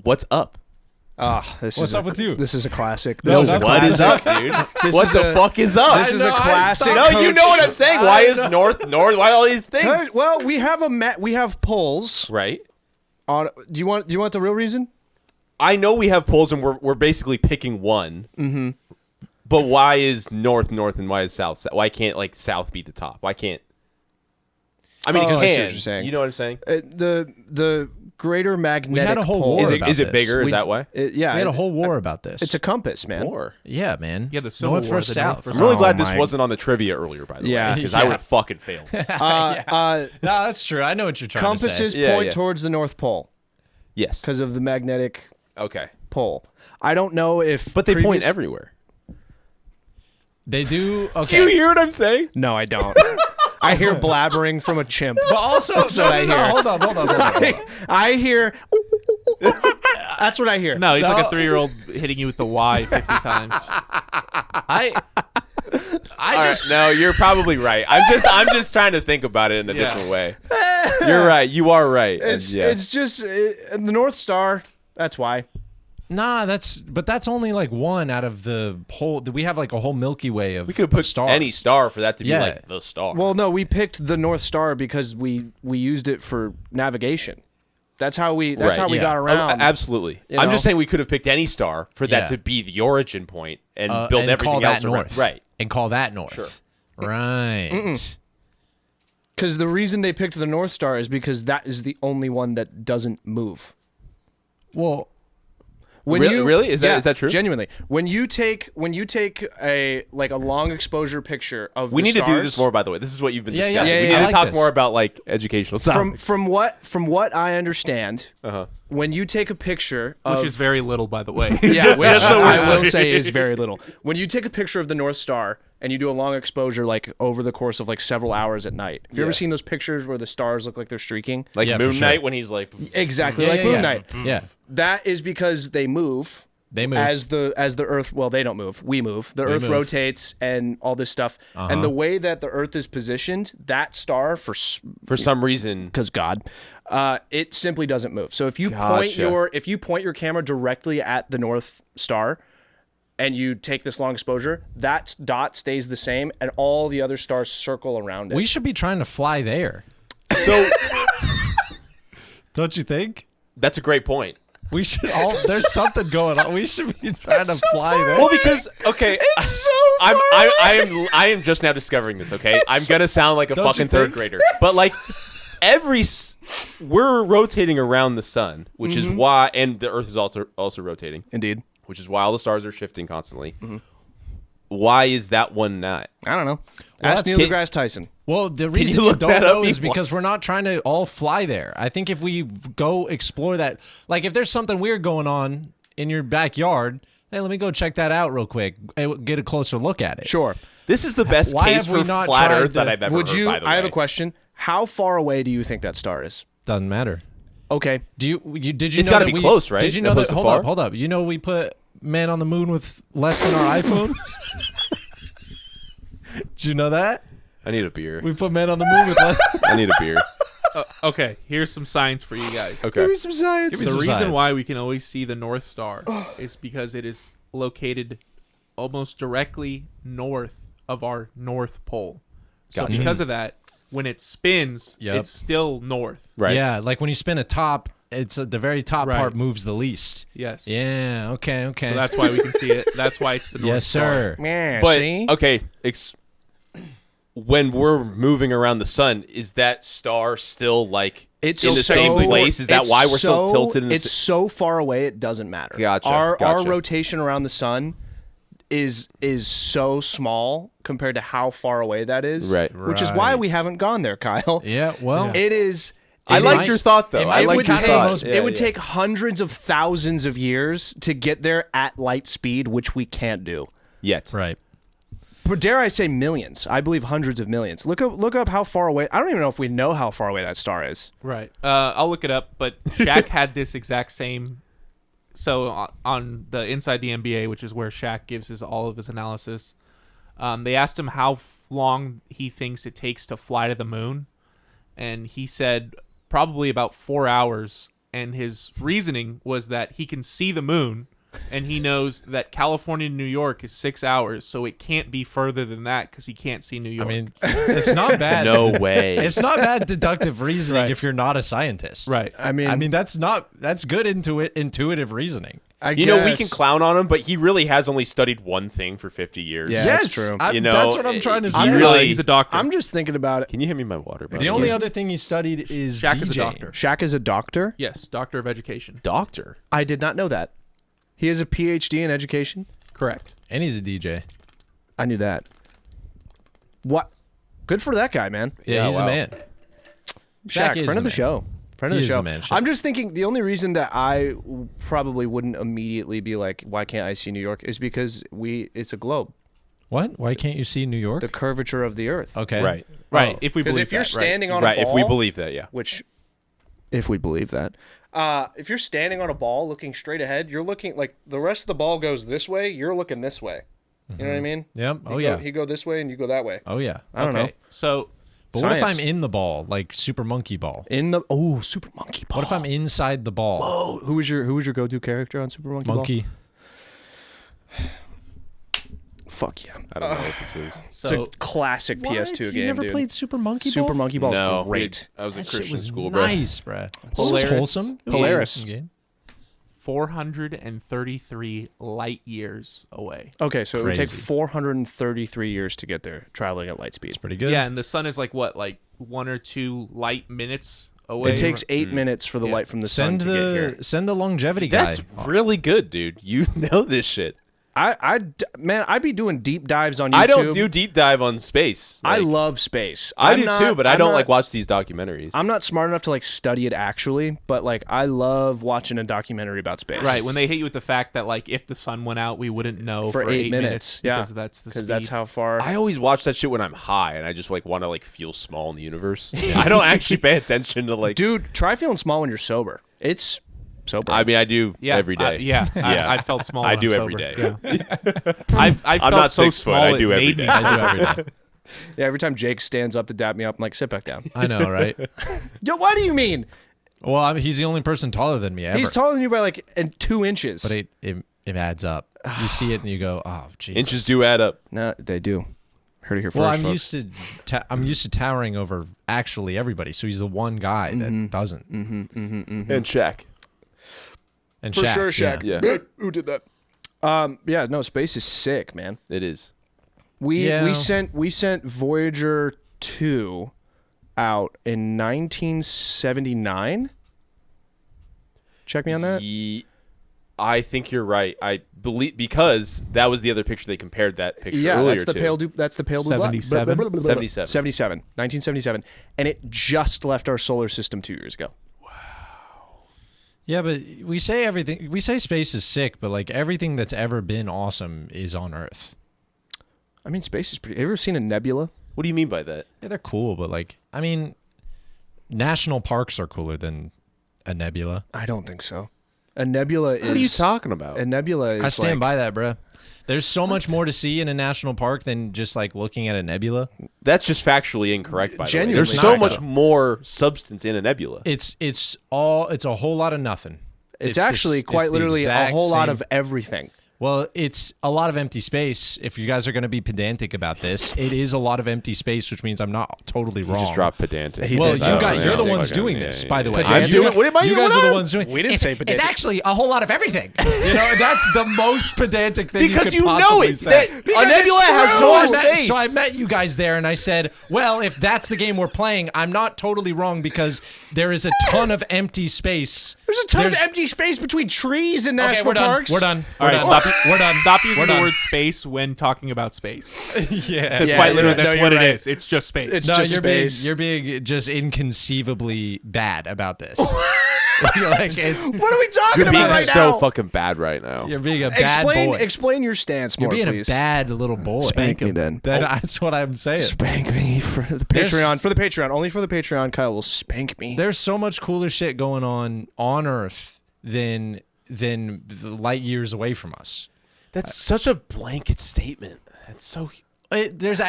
what's up? This What's is up with you? This is a classic. No, This is a that's What is classic. up, dude? This What is the a- fuck is up? This is a classic. No, you know what I'm coach- saying. Why is north? Why all these things? Well, we have polls Right. on. Do you want the real reason? I know we have polls and we're basically picking one. Mm-hmm. But why is north and why is south? Why can't like south be the top? Why can't? I mean, Oh, it I see what can. you're saying. You know what I'm saying? The greater magnetic a whole pole. war Is about it this. bigger? Is We- that why? Yeah, We had a whole war about this. It's a compass, man. More. yeah, man. Yeah, the Civil North War, versus the North south. versus I'm really Oh glad this my- wasn't on the trivia earlier, by the Yeah. way, because I would have fucking failed. No, that's true. I know what you're trying to say. Compasses Yeah, point yeah. towards the North Pole Yes. because of the magnetic Okay. pole. I don't know if, But they point previous- everywhere. They do. Do you Okay. hear what I'm saying? No, I don't. I hear blabbering from a chimp. But also, That's what I hear. Hold on. I hear. That's what I hear. No, he's like No. a 3-year-old hitting you with the Y 50 times. I All just right, no, you're probably right. I'm just trying to think about it in a different way. You're right. You are right. And It's just the North Star. That's why. Nah, that's only like one out of the whole. We have like a whole Milky Way of we could put stars. any star for that to be Yeah. like the star. Well, no, we picked the North Star because we used it for navigation. That's how we. That's Right, how we yeah. got around. Absolutely. You I'm know? just saying we could have picked any star for that Yeah. to be the origin point and build and everything call that else around. north. Right. And call that north. Sure. Right. Because the reason they picked the North Star is because that is the only one that doesn't move. Well, When Really? Is that true? Genuinely, when you take a long exposure picture of We the need stars, to do this more, by the way. This is what you've been Yeah, discussing. yeah, we yeah, need I to like talk this. more about like educational topics. from what I understand, Uh-huh. when you take a picture of Which is very little, by the way. yeah, which just so I we're will say is very little. When you take a picture of the North Star and you do a long exposure like over the course of like several hours at night, have you ever seen those pictures where the stars look like they're streaking? Like Yeah, for Moon sure. Knight when he's like Exactly yeah, like yeah, Moon yeah. Knight. Yeah. That is because they move. They move. as the Earth. Well, they don't move. We move. The Earth move. rotates and all this stuff. And the way that the Earth is positioned, that star for some reason. because God, it simply doesn't move. So if you Gotcha. point your camera directly at the North Star, and you take this long exposure, that dot stays the same, and all the other stars circle around it. we should be trying to fly there. So Don't you think? that's a great point. We should all. There's something going on. We should be trying to fly there. Well, because okay, so I am just now discovering this. Okay, I'm gonna sound like a Don't you fucking third think? grader, but like we're rotating around the sun, which is why, and the Earth is also rotating, Indeed. which is why all the stars are shifting constantly. Why is that one not? I don't know. Well, Ask that's- Neil deGrasse Tyson. Well, the reason you you look don't that up know is before? because we're not trying to all fly there. I think if we go explore that, like if there's something weird going on in your backyard, hey, let me go check that out real quick and get a closer look at it. Sure. This is the best Why case have we for not flat tried Earth that the- I've ever Would heard. you? By the I have way. a question. How far away do you think that star is? Doesn't matter. Okay. Did you It's know gotta that be close, right? Did you know Opposed that? to Hold far? up. You know we put man on the moon with less than our iPhone. Did you know that? I need a beer. We put man on the moon with less. I need a beer. Okay, here's some science for you guys. Okay. some science. Give me The some reason science. why we can always see the North Star is because it is located almost directly north of our North Pole. So Gotcha. because of that, when it spins, Yep. it's still north. Right. Yeah, like when you spin a top, it's the very top Right. part moves the least. Yes. Yeah. Okay. So that's why we can see it. That's why it's the North yes, Star. sir. Man, But see? okay, when we're moving around the sun, is that star still like It's in the so- same place? Is that it's why we're still so- tilted? In the It's so far away it doesn't matter. Gotcha, Our gotcha. rotation around the sun is so small compared to how far away that is. Right. Which is why we Right. haven't gone there, Kyle. Yeah. Well. It is. I it like is- your thought though. it I might like would your take thought. it would take hundreds of thousands of years to get there at light speed, which we can't do. yet. Right. But dare I say millions? I believe hundreds of millions. Look up how far away. I don't even know if we know how far away that star is. Right. I'll look it up. But Shaq had this exact same. So on the Inside the NBA, which is where Shaq gives all of his analysis, they asked him how long he thinks it takes to fly to the moon, and he said probably about 4 hours. And his reasoning was that he can see the moon, and he knows that California to New York is 6 hours, so it can't be further than that because he can't see New York. I mean, it's not bad. No way. It's not bad deductive reasoning Right. if you're not a scientist. right. I mean, that's good intuitive reasoning. You know, we can clown on him, but he really has only studied one thing for 50 years. Yeah, that's true. You know, that's what I'm trying to say. he really- He's a doctor. I'm just thinking about it. Can you hand me my water, bro? The only other thing he studied is Shaq is a DJing. doctor. Shaq is a doctor. Yes, doctor of education. doctor. I did not know that. He has a PhD in education. Correct. And he's a DJ. I knew that. What? Good for that guy, man. Yeah, he's wow. the man. Shaq, is friend the of the man. show. Friend He of is the show. the man, Shaq. I'm just thinking the only reason that I probably wouldn't immediately be like, why can't I see New York, is because it's a globe. What? Why can't you see New York? The curvature of the Earth. Okay. Right. Right. Oh. If we Because believe if you're that, standing on Right. a ball, If we believe that, yeah. which, if we believe that, if you're standing on a ball looking straight ahead, you're looking like the rest of the ball goes this way. You're looking this way. You know what I mean? Yep. Oh, You yeah. He go this way and you go that way. Oh, yeah. I don't know. So But what if Science. I'm in the ball, like Super Monkey Ball? In the Super Monkey Ball. What if I'm inside the ball? Oh, who was your go-to character on Super Monkey Ball? Monkey. Fuck yeah. I don't know what this is. It's so a classic PS2 You game, never dude. played Super Monkey Ball? Super Monkey Ball No, is great. I was in That shit Christian was school, bro. nice, bruh. It was Polaris. wholesome. It was a Polaris. wholesome game. 433 light years away. Okay, so it would take Crazy. 433 years to get there, traveling at light speed. It's pretty good. Yeah, and the sun is like what, like 1 or 2 light minutes away. It takes 8 minutes for the Yeah. light from the sun Send to get here. the longevity guy. That's really good, dude. You know this shit. Man, I'd be doing deep dives on YouTube. I don't do deep dive on space. I Like, love space. I I'm do not- too, but I I'm don't not- like watch these documentaries. I'm not smart enough to like study it actually, but like I love watching a documentary about space. Right, when they hit you with the fact that like if the sun went out, we wouldn't know For 8 minutes, yeah. because that's the because speed. that's how far. I always watch that shit when I'm high and I just like want to like feel small in the universe. I don't actually pay attention to like. Dude, try feeling small when you're sober. It's sober. I mean, I do yeah, every day. yeah, Yeah. I felt small. I when do I'm every sober. day. Yeah. I felt not so 6 foot, small. I it do every made day. me I small. do every day. yeah, every time Jake stands up to dap me up, I'm like, sit back down. I know, right? Yo, what do you mean? Well, he's the only person taller than me ever. He's taller than you by like 2 inches. but it adds up. You see it and you go, oh, Jesus. Inches do add up. No, they do. Heard it here Well, first, I'm folks. used to towering over actually everybody. So he's the one guy that doesn't. And Shaq. And For Shaq, sure, Shaq. Yeah, Who did that? Yeah, no, space is sick, man. it is. We Yeah. we sent Voyager 2 out in 1979. Check me on that. I think you're right. I believe because that was the other picture they compared that picture Yeah, earlier that's the to. pale that's the pale blue black. 77? 77. 1977. And it just left our solar system 2 years ago. Yeah, but we say everything. We say space is sick, but like everything that's ever been awesome is on Earth. I mean, space is pretty. Have you ever seen a nebula? What do you mean by that? Yeah, they're cool, but like, I mean, national parks are cooler than a nebula. I don't think so. A nebula is What are you talking about? A nebula is I stand like, by that, bruh. There's so much more to see in a national park than just like looking at a nebula. That's just factually incorrect. By the way, Genuinely there's so not, much though. more substance in a nebula. It's a whole lot of nothing. It's the actually s- quite it's the literally a exact whole lot same- of everything. Well, it's a lot of empty space. If you guys are going to be pedantic about this, it is a lot of empty space, which means I'm not totally You wrong. just dropped pedantic. He Well, did. you I don't guys, know. you're the Yeah, ones yeah, doing yeah, this, yeah, by the way. Pedantic? I'm doing. What am I? You guys are the ones doing. We didn't say pedantic. actually a whole lot of everything. You know, that's the most pedantic thing Because you you could know possibly it. say. That a nebula has So no I, met, space. so I met you guys there, and I said, "Well, if that's the game we're playing, I'm not totally wrong because there is a ton of empty space. There's a ton of There's- empty space between trees and Okay, national we're done. parks. We're done. All right, We're stop. done. We're done. Stop using We're the done. word space when talking about space. Yeah, Because Yeah, quite literally, no, that's you're what right. it is. It's just space. It's No, just you're space. being just inconceivably bad about this. You're like, it's, What are we talking You're being about right so now? fucking bad right now. you're being a bad boy. Explain your stance You're more, being please. a bad little boy. Spank me then. That's what I'm saying. Spank me for the There's- Patreon. For the Patreon. Only for the Patreon. Kyle will spank me. There's so much cooler shit going on Earth than light years away from us. That's such a blanket statement. That's so. There's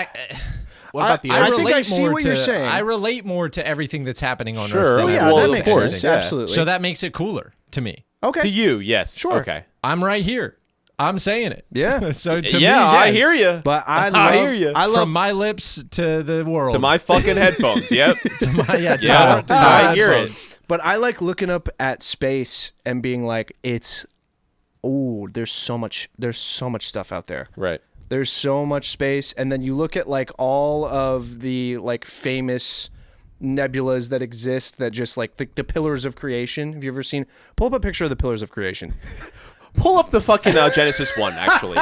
What about the I Earth? think I see what you're saying. I relate more to everything that's happening on Sure. Earth. Oh, than yeah, well, that of makes course, sense. yeah. Absolutely. So that makes it cooler to me. okay. To you, yes. Sure. Okay. I'm right here. I'm saying it. Yeah. So to yeah, me, I yes. hear you. But I love, I hear you. I love From my lips to the world. To my fucking headphones. Yep. to my yeah, to Yeah, my- to I my hear headphones. it. But I like looking up at space and being like, there's so much stuff out there. Right. There's so much space. And then you look at like all of the like famous nebulas that exist that just like the pillars of creation. Have you ever seen? Pull up a picture of the pillars of creation. Pull up the fucking Genesis 1, actually.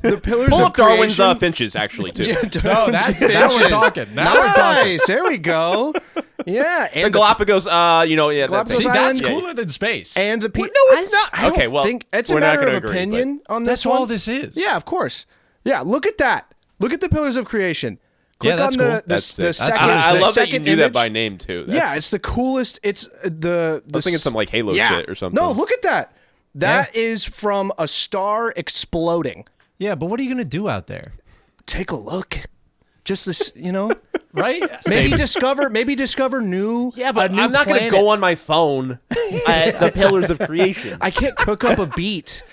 The pillars Pull of up Darwin's creation. finches, actually, too. No, that's now we're talking. Now we're talking. Nice. There we go. Yeah. The And Galapagos, yeah. Galapagos See, Island. that's cooler than space. and the people. no, it's not. I don't Okay, well, think it's a we're not matter gonna of agree, opinion on that's this one. all this is. Yeah, of course. Yeah, look at that. Look at the pillars of creation. Click Yeah, that's on the, cool. the, That's the sick. second. I the love that you second knew that image. by name, too. Yeah, it's the coolest. It's the. I was thinking some, like, Halo shit or something. No, look at that. That is from a star exploding. Yeah, but what are you gonna do out there? Take a look. Just this, Right? maybe discover new. Yeah, but a new I'm not going to planet. go on my phone at the Pillars of Creation. I can't cook up a beat.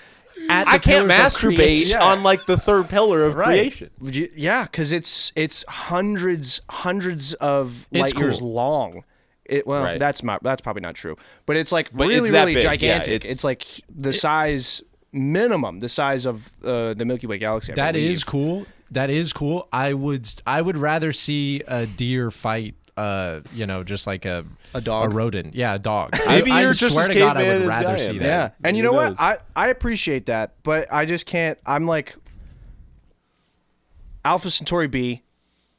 At the I can't Pillars of masturbate Creation. on, like, the third pillar of creation. Yeah, because it's hundreds of It's light years cool. long. Right. That's probably not true, but it's like But really it's that really big. Yeah, gigantic. it's- it's like the size the size of the Milky Way galaxy. I That believe. is cool. That is cool. I would rather see a deer fight just like a dog? a rodent. Yeah, a dog. Maybe I you're just swear as to God, I caveman would as rather I see am, that. man. Yeah, and you Who know what? knows? I appreciate that, but I just can't. I'm like, Alpha Centauri B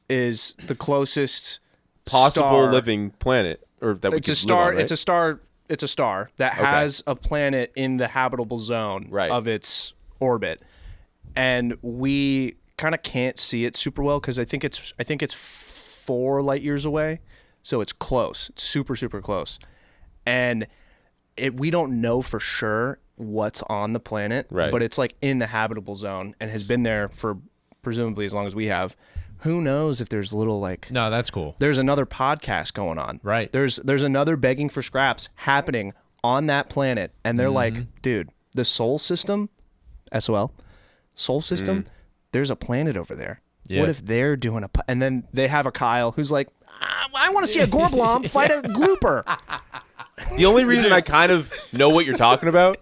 is the closest Possible star. living planet. Or that we It's a could star. live on, right? It's a star. It's a star that has a planet in the habitable zone Right. of its orbit, and we kind of can't see it super well because I think it's 4 light years away, so it's close. It's super close, and we don't know for sure what's on the planet, Right. but it's like in the habitable zone and has been there for presumably as long as we have. Who knows if there's little like No, that's cool. there's another podcast going on. Right. There's another begging for scraps happening on that planet, and they're like, dude, the Sol system, SOL, Sol system. There's a planet over there. Yeah. What if they're doing and then they have a Kyle who's like, I want to see a Gorblom fight a Glooper. The only reason I kind of know what you're talking about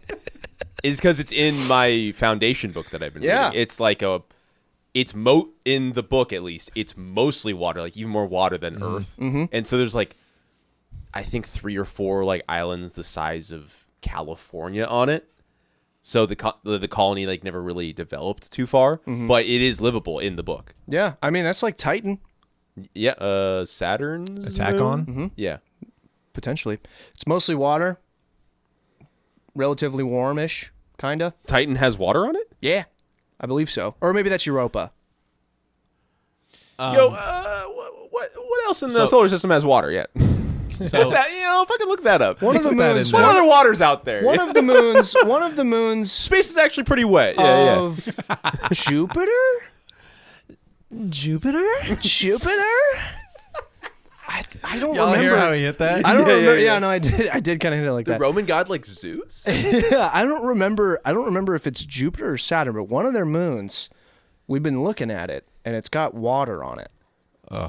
is because it's in my foundation book that I've been Yeah. reading. It's like in the book at least, it's mostly water, like even more water than Earth. Mm-hmm. And so there's like, I think 3 or 4 like islands the size of California on it. So the colony like never really developed too far, but it is livable in the book. Yeah, I mean that's like Titan Yeah, Saturn's Attack moon? on? Mm-hmm. Yeah. potentially. It's mostly water, relatively warmish, kinda. Titan has water on it? Yeah, I believe so. Or maybe that's Europa. Yo, what else in the solar system has water yet? So Fucking look that up. One of the Put that moons. in What there. other waters out there? One of the moons. One of the moons Space is actually pretty wet. Yeah, of Jupiter. Jupiter. I don't Y'all hear remember. how he hit that? I don't Yeah, remember. yeah. Yeah, no, I did kind of hit it like The that. Roman god like Zeus? Yeah, I don't remember if it's Jupiter or Saturn, but one of their moons. We've been looking at it, and it's got water on it,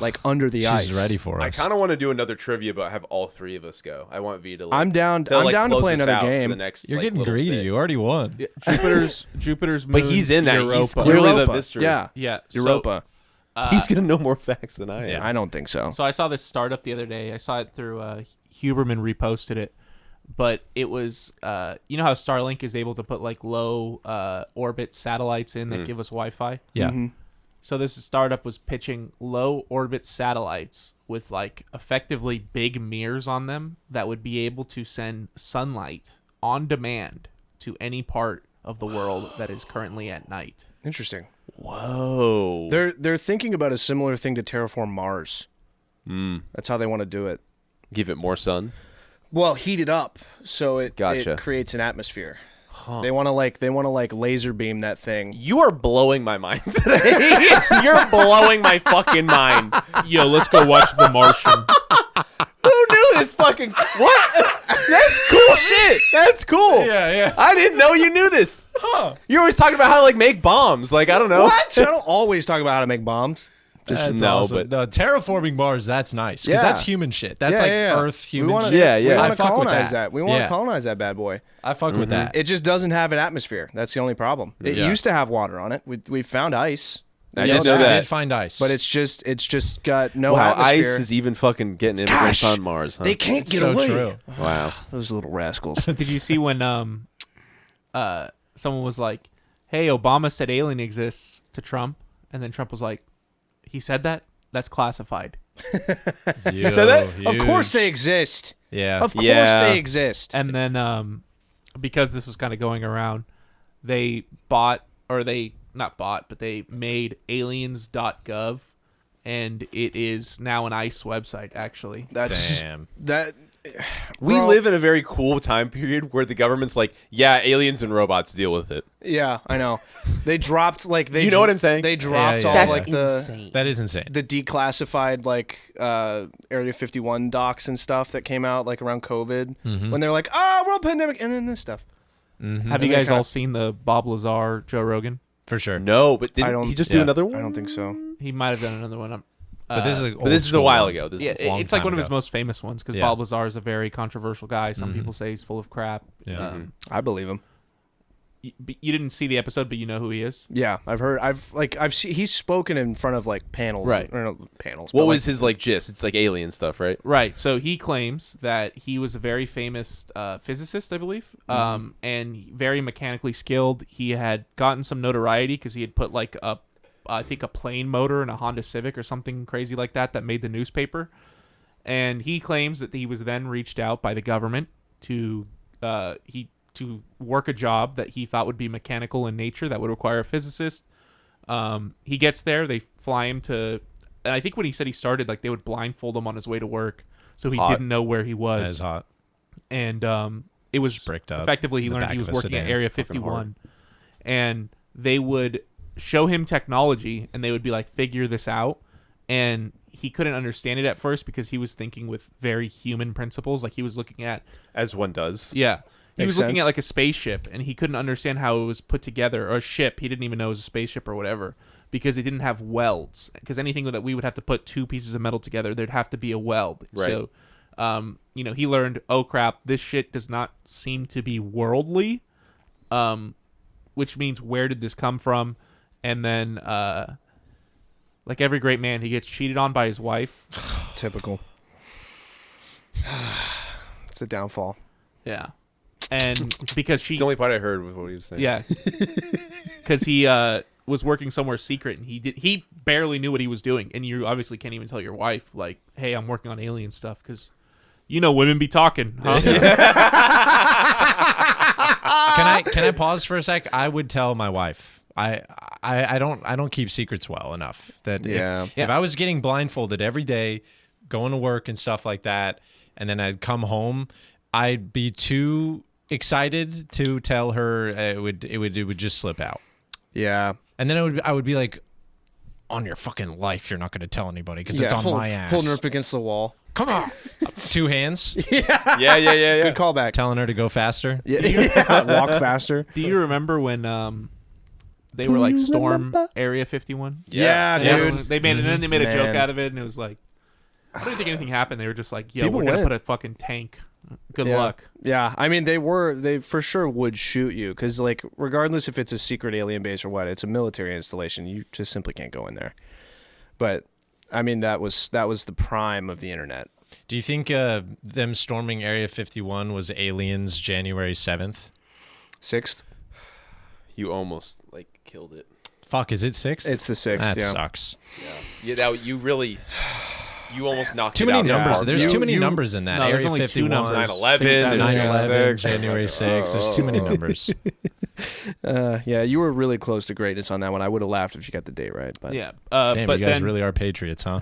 like under the ice. She's ready for us. I kind of want to do another trivia, but have all 3 of us go. I want V to. Like, I'm down. to, I'm like, down to close play us another out for game. The next, You're like, getting little greedy. bit. You already won. Jupiter's moon. But he's in that. He's Europa. clearly the Europa. mystery. Yeah, Yeah, Europa. He's gonna know more facts than I am. I don't think so. So I saw this startup the other day. I saw it through Huberman reposted it, but it was you know how Starlink is able to put like low orbit satellites in that give us Wi-Fi. Yeah. So this startup was pitching low orbit satellites with like effectively big mirrors on them that would be able to send sunlight on demand to any part of the world that is currently at night. Interesting. Whoa. They're thinking about a similar thing to terraform Mars. That's how they want to do it. Give it more sun. Well, heat it up so it Gotcha. creates an atmosphere. They want to laser beam that thing. You are blowing my mind today. You're blowing my fucking mind. Yo, let's go watch The Martian. Who knew this fucking what? That's cool shit. That's cool. Yeah. I didn't know you knew this. You're always talking about how to like make bombs. Like I don't know. What? I don't always talk about how to make bombs. That's no, awesome. but- No, terraforming Mars, that's nice because Yeah. that's human shit. That's Yeah. Earth human We wanna, shit. Yeah, We yeah. want I to fuck with colonize that. that. We want to Yeah. colonize that bad boy. I fuck with that. It just doesn't have an atmosphere. That's the only problem. It Yeah. used to have water on it. We found ice. I Yes, didn't know we that. did find ice, But it's just got no Wow, atmosphere. ice is even fucking getting immigrants Gosh, on Mars. Huh? They can't It's get so away. true. Wow. Those little rascals. Did you see when someone was like, "Hey, Obama said alien exists" to Trump, and then Trump was like, "He said that? That's classified." You said that? Of course they exist. Yeah. Of course Yeah. they exist. And then because this was kind of going around, they made aliens.gov, and it is now an ICE website actually. That's Damn. that. We Bro. live in a very cool time period where the government's like, yeah, aliens and robots deal with it. Yeah, I know. They dropped like they. You know what I'm saying? They dropped Yeah, all yeah, like That is insane. the declassified like Area 51 docs and stuff that came out like around COVID when they're like, oh, world pandemic, and then this stuff. Have you And they guys kinda- all seen the Bob Lazar, Joe Rogan? For sure. No, but I didn't don't- he just do yeah. another one? I don't think so. He might have done another one. But this is a But this is a while ago. This Yeah, is a long it's like time one of his ago. most famous ones because Yeah. Bob Lazar is a very controversial guy. Some people say he's full of crap. Yeah. I believe him. You didn't see the episode, but you know who he is. Yeah, I've seen he's spoken in front of like panels, Right. Or no, panels. What but, was his like gist? It's like alien stuff, right? Right. So he claims that he was a very famous physicist, I believe, and very mechanically skilled. He had gotten some notoriety because he had put like I think a plane motor in a Honda Civic or something crazy like that made the newspaper. And he claims that he was then reached out by the government to work a job that he thought would be mechanical in nature that would require a physicist. He gets there, they fly him to, and I think when he said he started, like they would blindfold him on his way to work, so he Hot. didn't know where he was. That is hot. And it was bricked up effectively he in the learned back he was of a working at sedan. Area Fucking 51, and they would show him technology, and they would be like, figure this out, and he couldn't understand it at first because he was thinking with very human principles, like he was looking at As one does. yeah. He Makes was looking sense. at like a spaceship, and he couldn't understand how it was put together, or a ship. He didn't even know it was a spaceship or whatever, because it didn't have welds. Because anything that we would have to put two pieces of metal together, there'd have to be a weld. Right. So, he learned, oh crap, this shit does not seem to be worldly, which means where did this come from? And then, like every great man, he gets cheated on by his wife. typical. It's a downfall. Yeah. And because she It's the only part I heard was what he was saying. Yeah, because he was working somewhere secret, and he barely knew what he was doing. And you obviously can't even tell your wife, like, "Hey, I'm working on alien stuff," because women be talking, huh? Can I pause for a sec? I would tell my wife. I don't keep secrets well enough. That Yeah. if I was getting blindfolded every day, going to work and stuff like that, and then I'd come home, I'd be too excited to tell her. It would just slip out. Yeah. And then I would be like, on your fucking life, you're not going to tell anybody because it's on my ass. Holding her up against the wall. Come on. 2 hands. Yeah. Good callback. Telling her to go faster. Yeah. Walk faster. Do you remember when they were like storm Area 51? Yeah, And dude. everyone- they made it, and then they made a joke Man. out of it, and it was like, I don't think anything happened. They were just like, "Yo, People we're gonna win. put a fucking tank. Good Yeah. luck." Yeah, I mean they for sure would shoot you because like regardless if it's a secret alien base or what, it's a military installation. You just simply can't go in there. But I mean that was the prime of the internet. Do you think them storming Area 51 was aliens January 7th? 6th. You almost like killed it. Fuck, is it 6th? It's the 6th. That yeah. sucks. Yeah, that you really, you almost knocked Too it many out of the numbers. park. There's You- too many you- numbers in that. No, there's Area only two 51, numbers. 9/11, 6, 7, there's 9/11, 6. January 6th. There's too many numbers. Yeah, you were really close to greatness on that one. I would have laughed if you got the date right. But Yeah, Damn, but you guys then really are patriots, huh?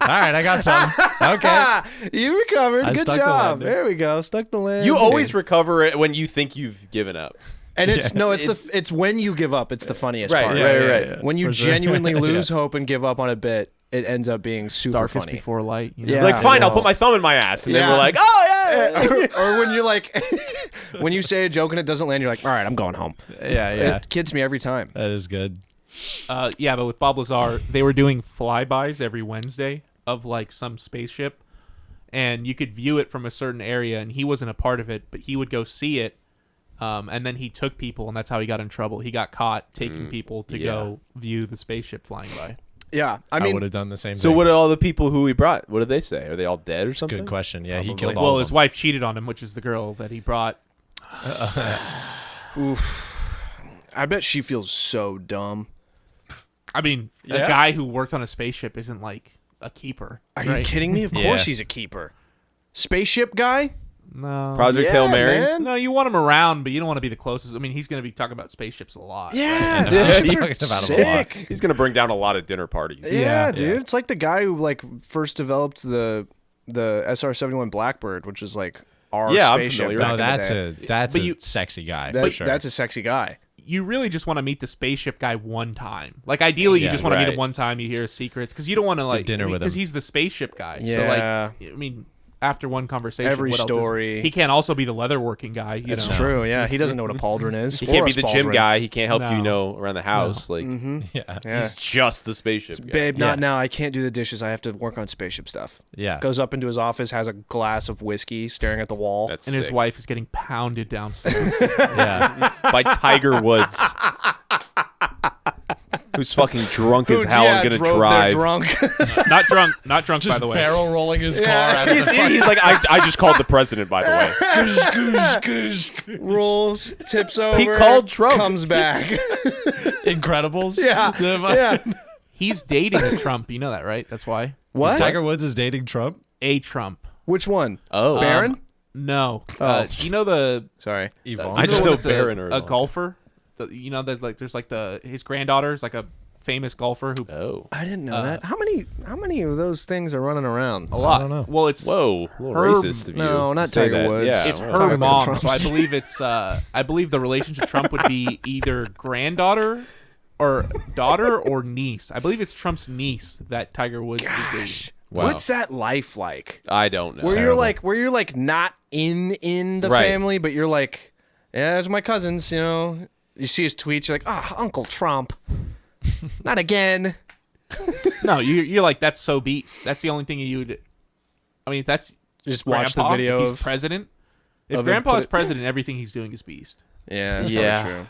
right, I got some. Okay. You recovered. I Good stuck the job. landing. There we go. Stuck the land. You always recover it when you think you've given up. And it's when you give up. It's the funniest Right, part. right. When you For sure. genuinely lose hope and give up on a bit, it ends up being super Darkest funny. before light. You know? Yeah. Like, fine, it I'll is. put my thumb in my ass, and then Yeah. we're like, oh yeah. or when you're like, when you say a joke and it doesn't land, you're like, all right, I'm going home. Yeah. It kids me every time. That is good. Yeah, but with Bob Lazar, they were doing flybys every Wednesday of like some spaceship, and you could view it from a certain area, and he wasn't a part of it, but he would go see it, and then he took people, and that's how he got in trouble. He got caught taking people to go view the spaceship flying by. Yeah, I I mean, would have done the same So thing. what are all the people who he brought? What did they say? Are they all dead or something? Good question. Yeah, he Probably. killed all Well, of his them. wife cheated on him, which is the girl that he brought. I bet she feels so dumb. I mean, a Yeah. guy who worked on a spaceship isn't like a keeper. Are you right? kidding me? Of Yeah. course he's a keeper. Spaceship guy? No. Project Hail Mary. man. No, you want him around, but you don't want to be the closest. I mean, he's going to be talking about spaceships a lot. Yeah, Yeah, those he's are talking about him a lot. sick. He's gonna bring down a lot of dinner parties. Yeah, Yeah. dude. It's like the guy who like first developed the SR-71 Blackbird, which is like our Yeah, I'm spaceship. familiar. back No, in the that's day. that's But a you- sexy guy That- for sure. That's a sexy guy. You really just want to meet the spaceship guy one time. Like, ideally, you Yeah, just want to meet right. him one time. You hear his secrets because you don't want to like dinner with because him. he's the spaceship guy. Yeah. So like, I mean, after one conversation, Every what else is- story. he can't also be the leatherworking guy. You It's know? true. Yeah, he doesn't know what a pauldron is. He or can't a be the gym spauldron. guy. He can't help No. you know around the house. Like yeah. Yeah. he's just the spaceship guy. Babe, not Yeah. now. I can't do the dishes. I have to work on spaceship stuff. Yeah. Goes up into his office, has a glass of whiskey, staring at the wall. That's And his sick. wife is getting pounded downstairs. Yeah. by Tiger Woods, who's fucking drunk as hell and gonna drove there drive. drunk. Not drunk, by the way. barrel rolling his car out of He's like, I just called the president, by the way. Rolls, tips over. He called Trump. Comes back. Incredibles. yeah. He's dating a Trump. You know that, right? That's why. What? Tiger Woods is dating Trump. A Trump. Which one? Oh, Baron? No. Oh. You know the Sorry. Yvonne. I just the know one that's Baron early a on. golfer. You know, there's like his granddaughter is like a famous golfer who Oh, I didn't know that. How many of those things are running around? a lot. don't know. Well, it's whoa, a little Her- racist of you. no, not to say Tiger that. Woods. Yeah, it's well, her talking about mom. Trump. So I believe it's I believe the relationship Trump would be either granddaughter or daughter or niece. I believe it's Trump's niece that Tiger Woods is dating. Wow. What's that life like? I don't know. Where you're like not in the Right. family, but you're like, yeah, there's my cousins. You know, you see his tweets, you're like, Uncle Trump, not again. No, you're like, that's so beast. That's the only thing you would. I mean, if that's Just watch Grandpa, the video. If he's of, president, if of him Grandpa put is it- president, everything he's doing is beast. yeah, that's Yeah. probably true.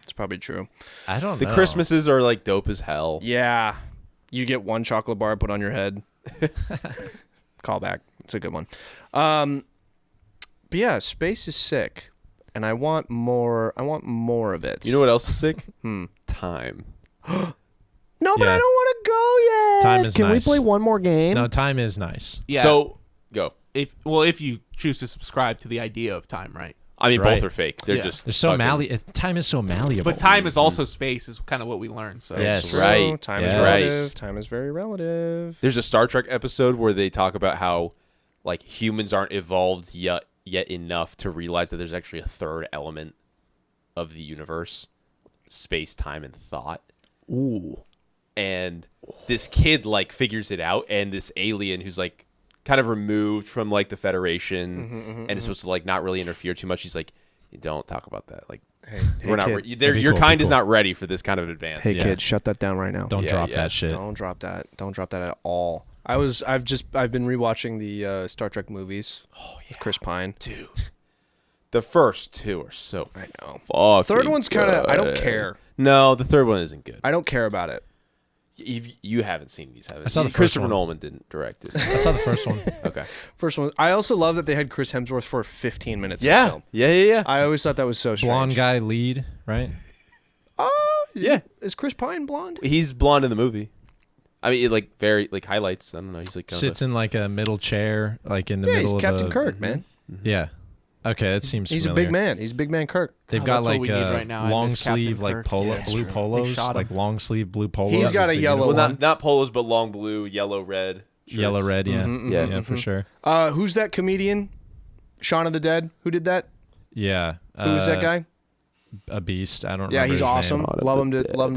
It's probably true. I don't The know. Christmases are like dope as hell. Yeah, you get one chocolate bar put on your head. Call back. It's a good one. But yeah, space is sick, and I want more. I want more of it. You know what else is sick? Hmm. Time. No, but Yeah. I don't want to go yet. Time is Can nice. we play one more game? No, time is nice. Yeah. So go. if you choose to subscribe to the idea of time, right? I mean, Right. both are fake. They're Yeah. just. There's so fucking- time is so malleable. But time is also space, is kind of what we learned. So Yes. True. Right. Time is Yes. relative. Time is very relative. There's a Star Trek episode where they talk about how, like, humans aren't evolved yet enough to realize that there's actually a third element of the universe: space, time, and thought. Ooh. And this kid like figures it out, and this alien who's like kind of removed from like the Federation and is supposed to like not really interfere too much. He's like, don't talk about that. Like, we're not. kid. Your Be kind cool. is not ready for this kind of advance. Hey Yeah. kid, shut that down right now. Don't Yeah, drop yeah. that shit. Don't drop that. Don't drop that at all. I've been rewatching the Star Trek movies. Oh yeah. With Chris Pine. Dude. The first two are so. I know. Fucking Third one's kinda- I don't good. care. No, the third one isn't good. I don't care about it. You haven't seen these, have you? I saw the first Christopher one. Nolan didn't direct it. I saw the first one. Okay. First one. I also love that they had Chris Hemsworth for 15 minutes. In the film. Yeah. I always thought that was so strange. Blonde guy lead, right? Oh, Yeah. Is Chris Pine blonde? He's blonde in the movie. I mean, it like very like highlights. I don't know. He's like kind of Sits in like a middle chair, like in the Yeah, he's middle of Captain a, Kirk, man. Yeah. Okay, that seems He's familiar. a big man. He's a big man Kirk. They've Oh, got that's what like we need right now. I long miss Captain sleeve like Kirk. polo, Yeah, it's blue true. polos, shot him. like long sleeve blue polos. He's got is a the yellow uniform. Well, one. not polos, but long blue, yellow, red. Yellow red, yeah. Yeah. For sure. Who's that comedian? Shaun of the Dead. Who did that? Yeah. Who was that guy? A beast. I don't Yeah, remember he's his awesome. name. Love him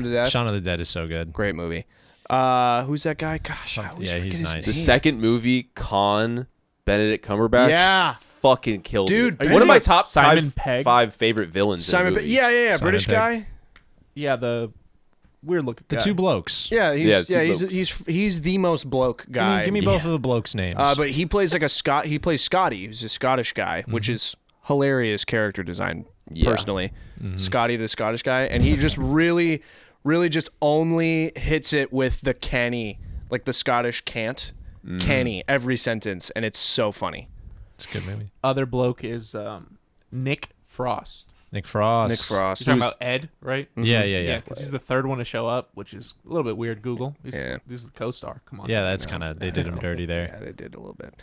to death. Shaun of the Dead is so good. Great movie. Who's that guy? Gosh, I always Yeah, forget he's his nice. The name. second movie, Benedict Cumberbatch. Yeah. Fucking killed Dude, it. One of my Benedict- top Simon Pegg? five favorite villains. Simon. in the Pe- movie. yeah. Simon British Pegg. guy. Yeah, the weird looking The guy. two blokes. Yeah, he's Yeah, two he's the most bloke guy. Give me both of the blokes' names. But he plays like a Scot. He plays Scotty, who's a Scottish guy, which is hilarious character design. Yeah. Personally, Scotty the Scottish guy, and he just really just only hits it with the canny, like the Scottish can't, canny every sentence, and it's so funny. It's a good movie. Other bloke is Nick Frost. Nick Frost. Nick Frost. You're talking about Ed, right? Yeah. Yeah, because he's the third one to show up, which is a little bit weird. Google. This is the co-star. Come on. Yeah, that's kind of, they did him dirty there. Yeah, they did a little bit.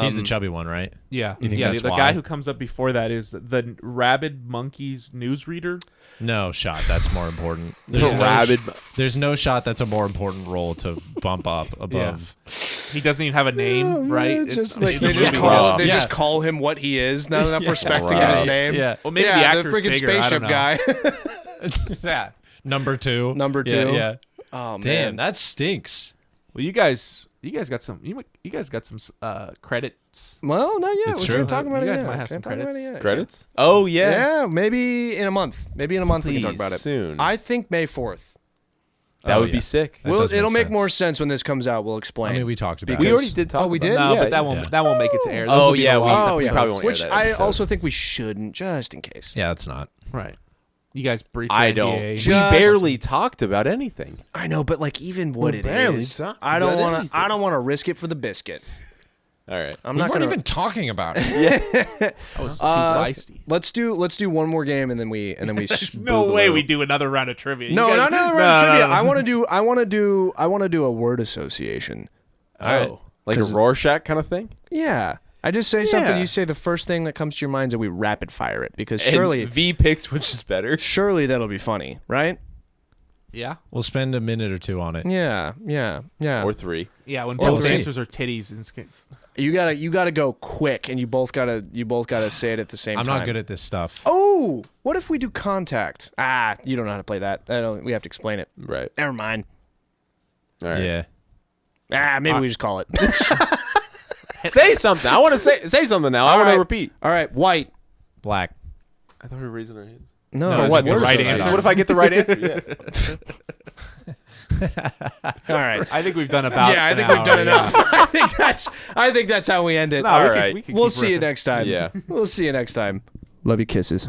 He's the chubby one, right? Yeah. You think yeah, that's the why? guy who comes up before that is the Rabid Monkeys newsreader. No shot. That's more important. There's no shot that's a more important role to bump up above. He doesn't even have a name, right? Just It's- like, it's they just movie call now. they Yeah. just call him what he is. Not enough respecting Right. his name. Yeah. Well, maybe yeah, the actor's freaking bigger, I spaceship don't know. guy. Yeah. Number two. Number Yeah, two. Yeah. Oh Damn, man, that stinks. Well, you guys got some. You guys got some credits. well, not yet. It's We true. can't talk about You it guys yet. might have Can't some talk about credits. it yet. Credits? Oh yeah. Yeah, maybe in a month. Maybe in a month we can talk Please, about it. soon. I think May 4th. That Oh, would yeah. be sick. That does It'll make sense. more sense when this comes out. We'll explain. I mean, we talked about We it. already did talk. Oh, we about did? it. No, Yeah, but that won't make it to air. Those Oh, will be yeah, the we- lost Oh we yeah, probably won't air which that I episode. also think we shouldn't, just in case. Yeah, it's not. Right. You guys breached I the don't. NDA. We Just- barely talked about anything. I know, but like even what We it barely is, talked I don't about want to. anything. I don't want to risk it for the biscuit. All right. I'm We not weren't gonna. even talking about it. I was too feisty. Let's do one more game and then we There's no way we do another round of trivia. You No, guys- not another round of trivia. no. I want to do a word association. Oh, like a 'Cause- Rorschach kind of thing. Yeah. I just say something. Yeah. You say the first thing that comes to your mind, and we rapid fire it because And surely V picks which is better. that'll be funny, right? Yeah. We'll spend a minute or two on it. Yeah. Or 3. Yeah. When Or both three. answers are titties. And You gotta go quick, and you both gotta say it at the same I'm time. not good at this stuff. Oh, what if we do contact? You don't know how to play that. We have to explain it. Right. Never mind. All right. Yeah. Maybe we just call it. Say something. I want to say something now. I want right. to repeat. All right, white. Black. I thought we were raising our hands. No, No, it's what, the word right association. answer? What if I get the right answer? Yeah. All right. I think we've done about. Yeah, I an think we've done hour, enough. I think that's how we end it. No, All we right. could- we could We'll keep see you riffing. next time. Yeah. We'll see you next time. Love you, kisses.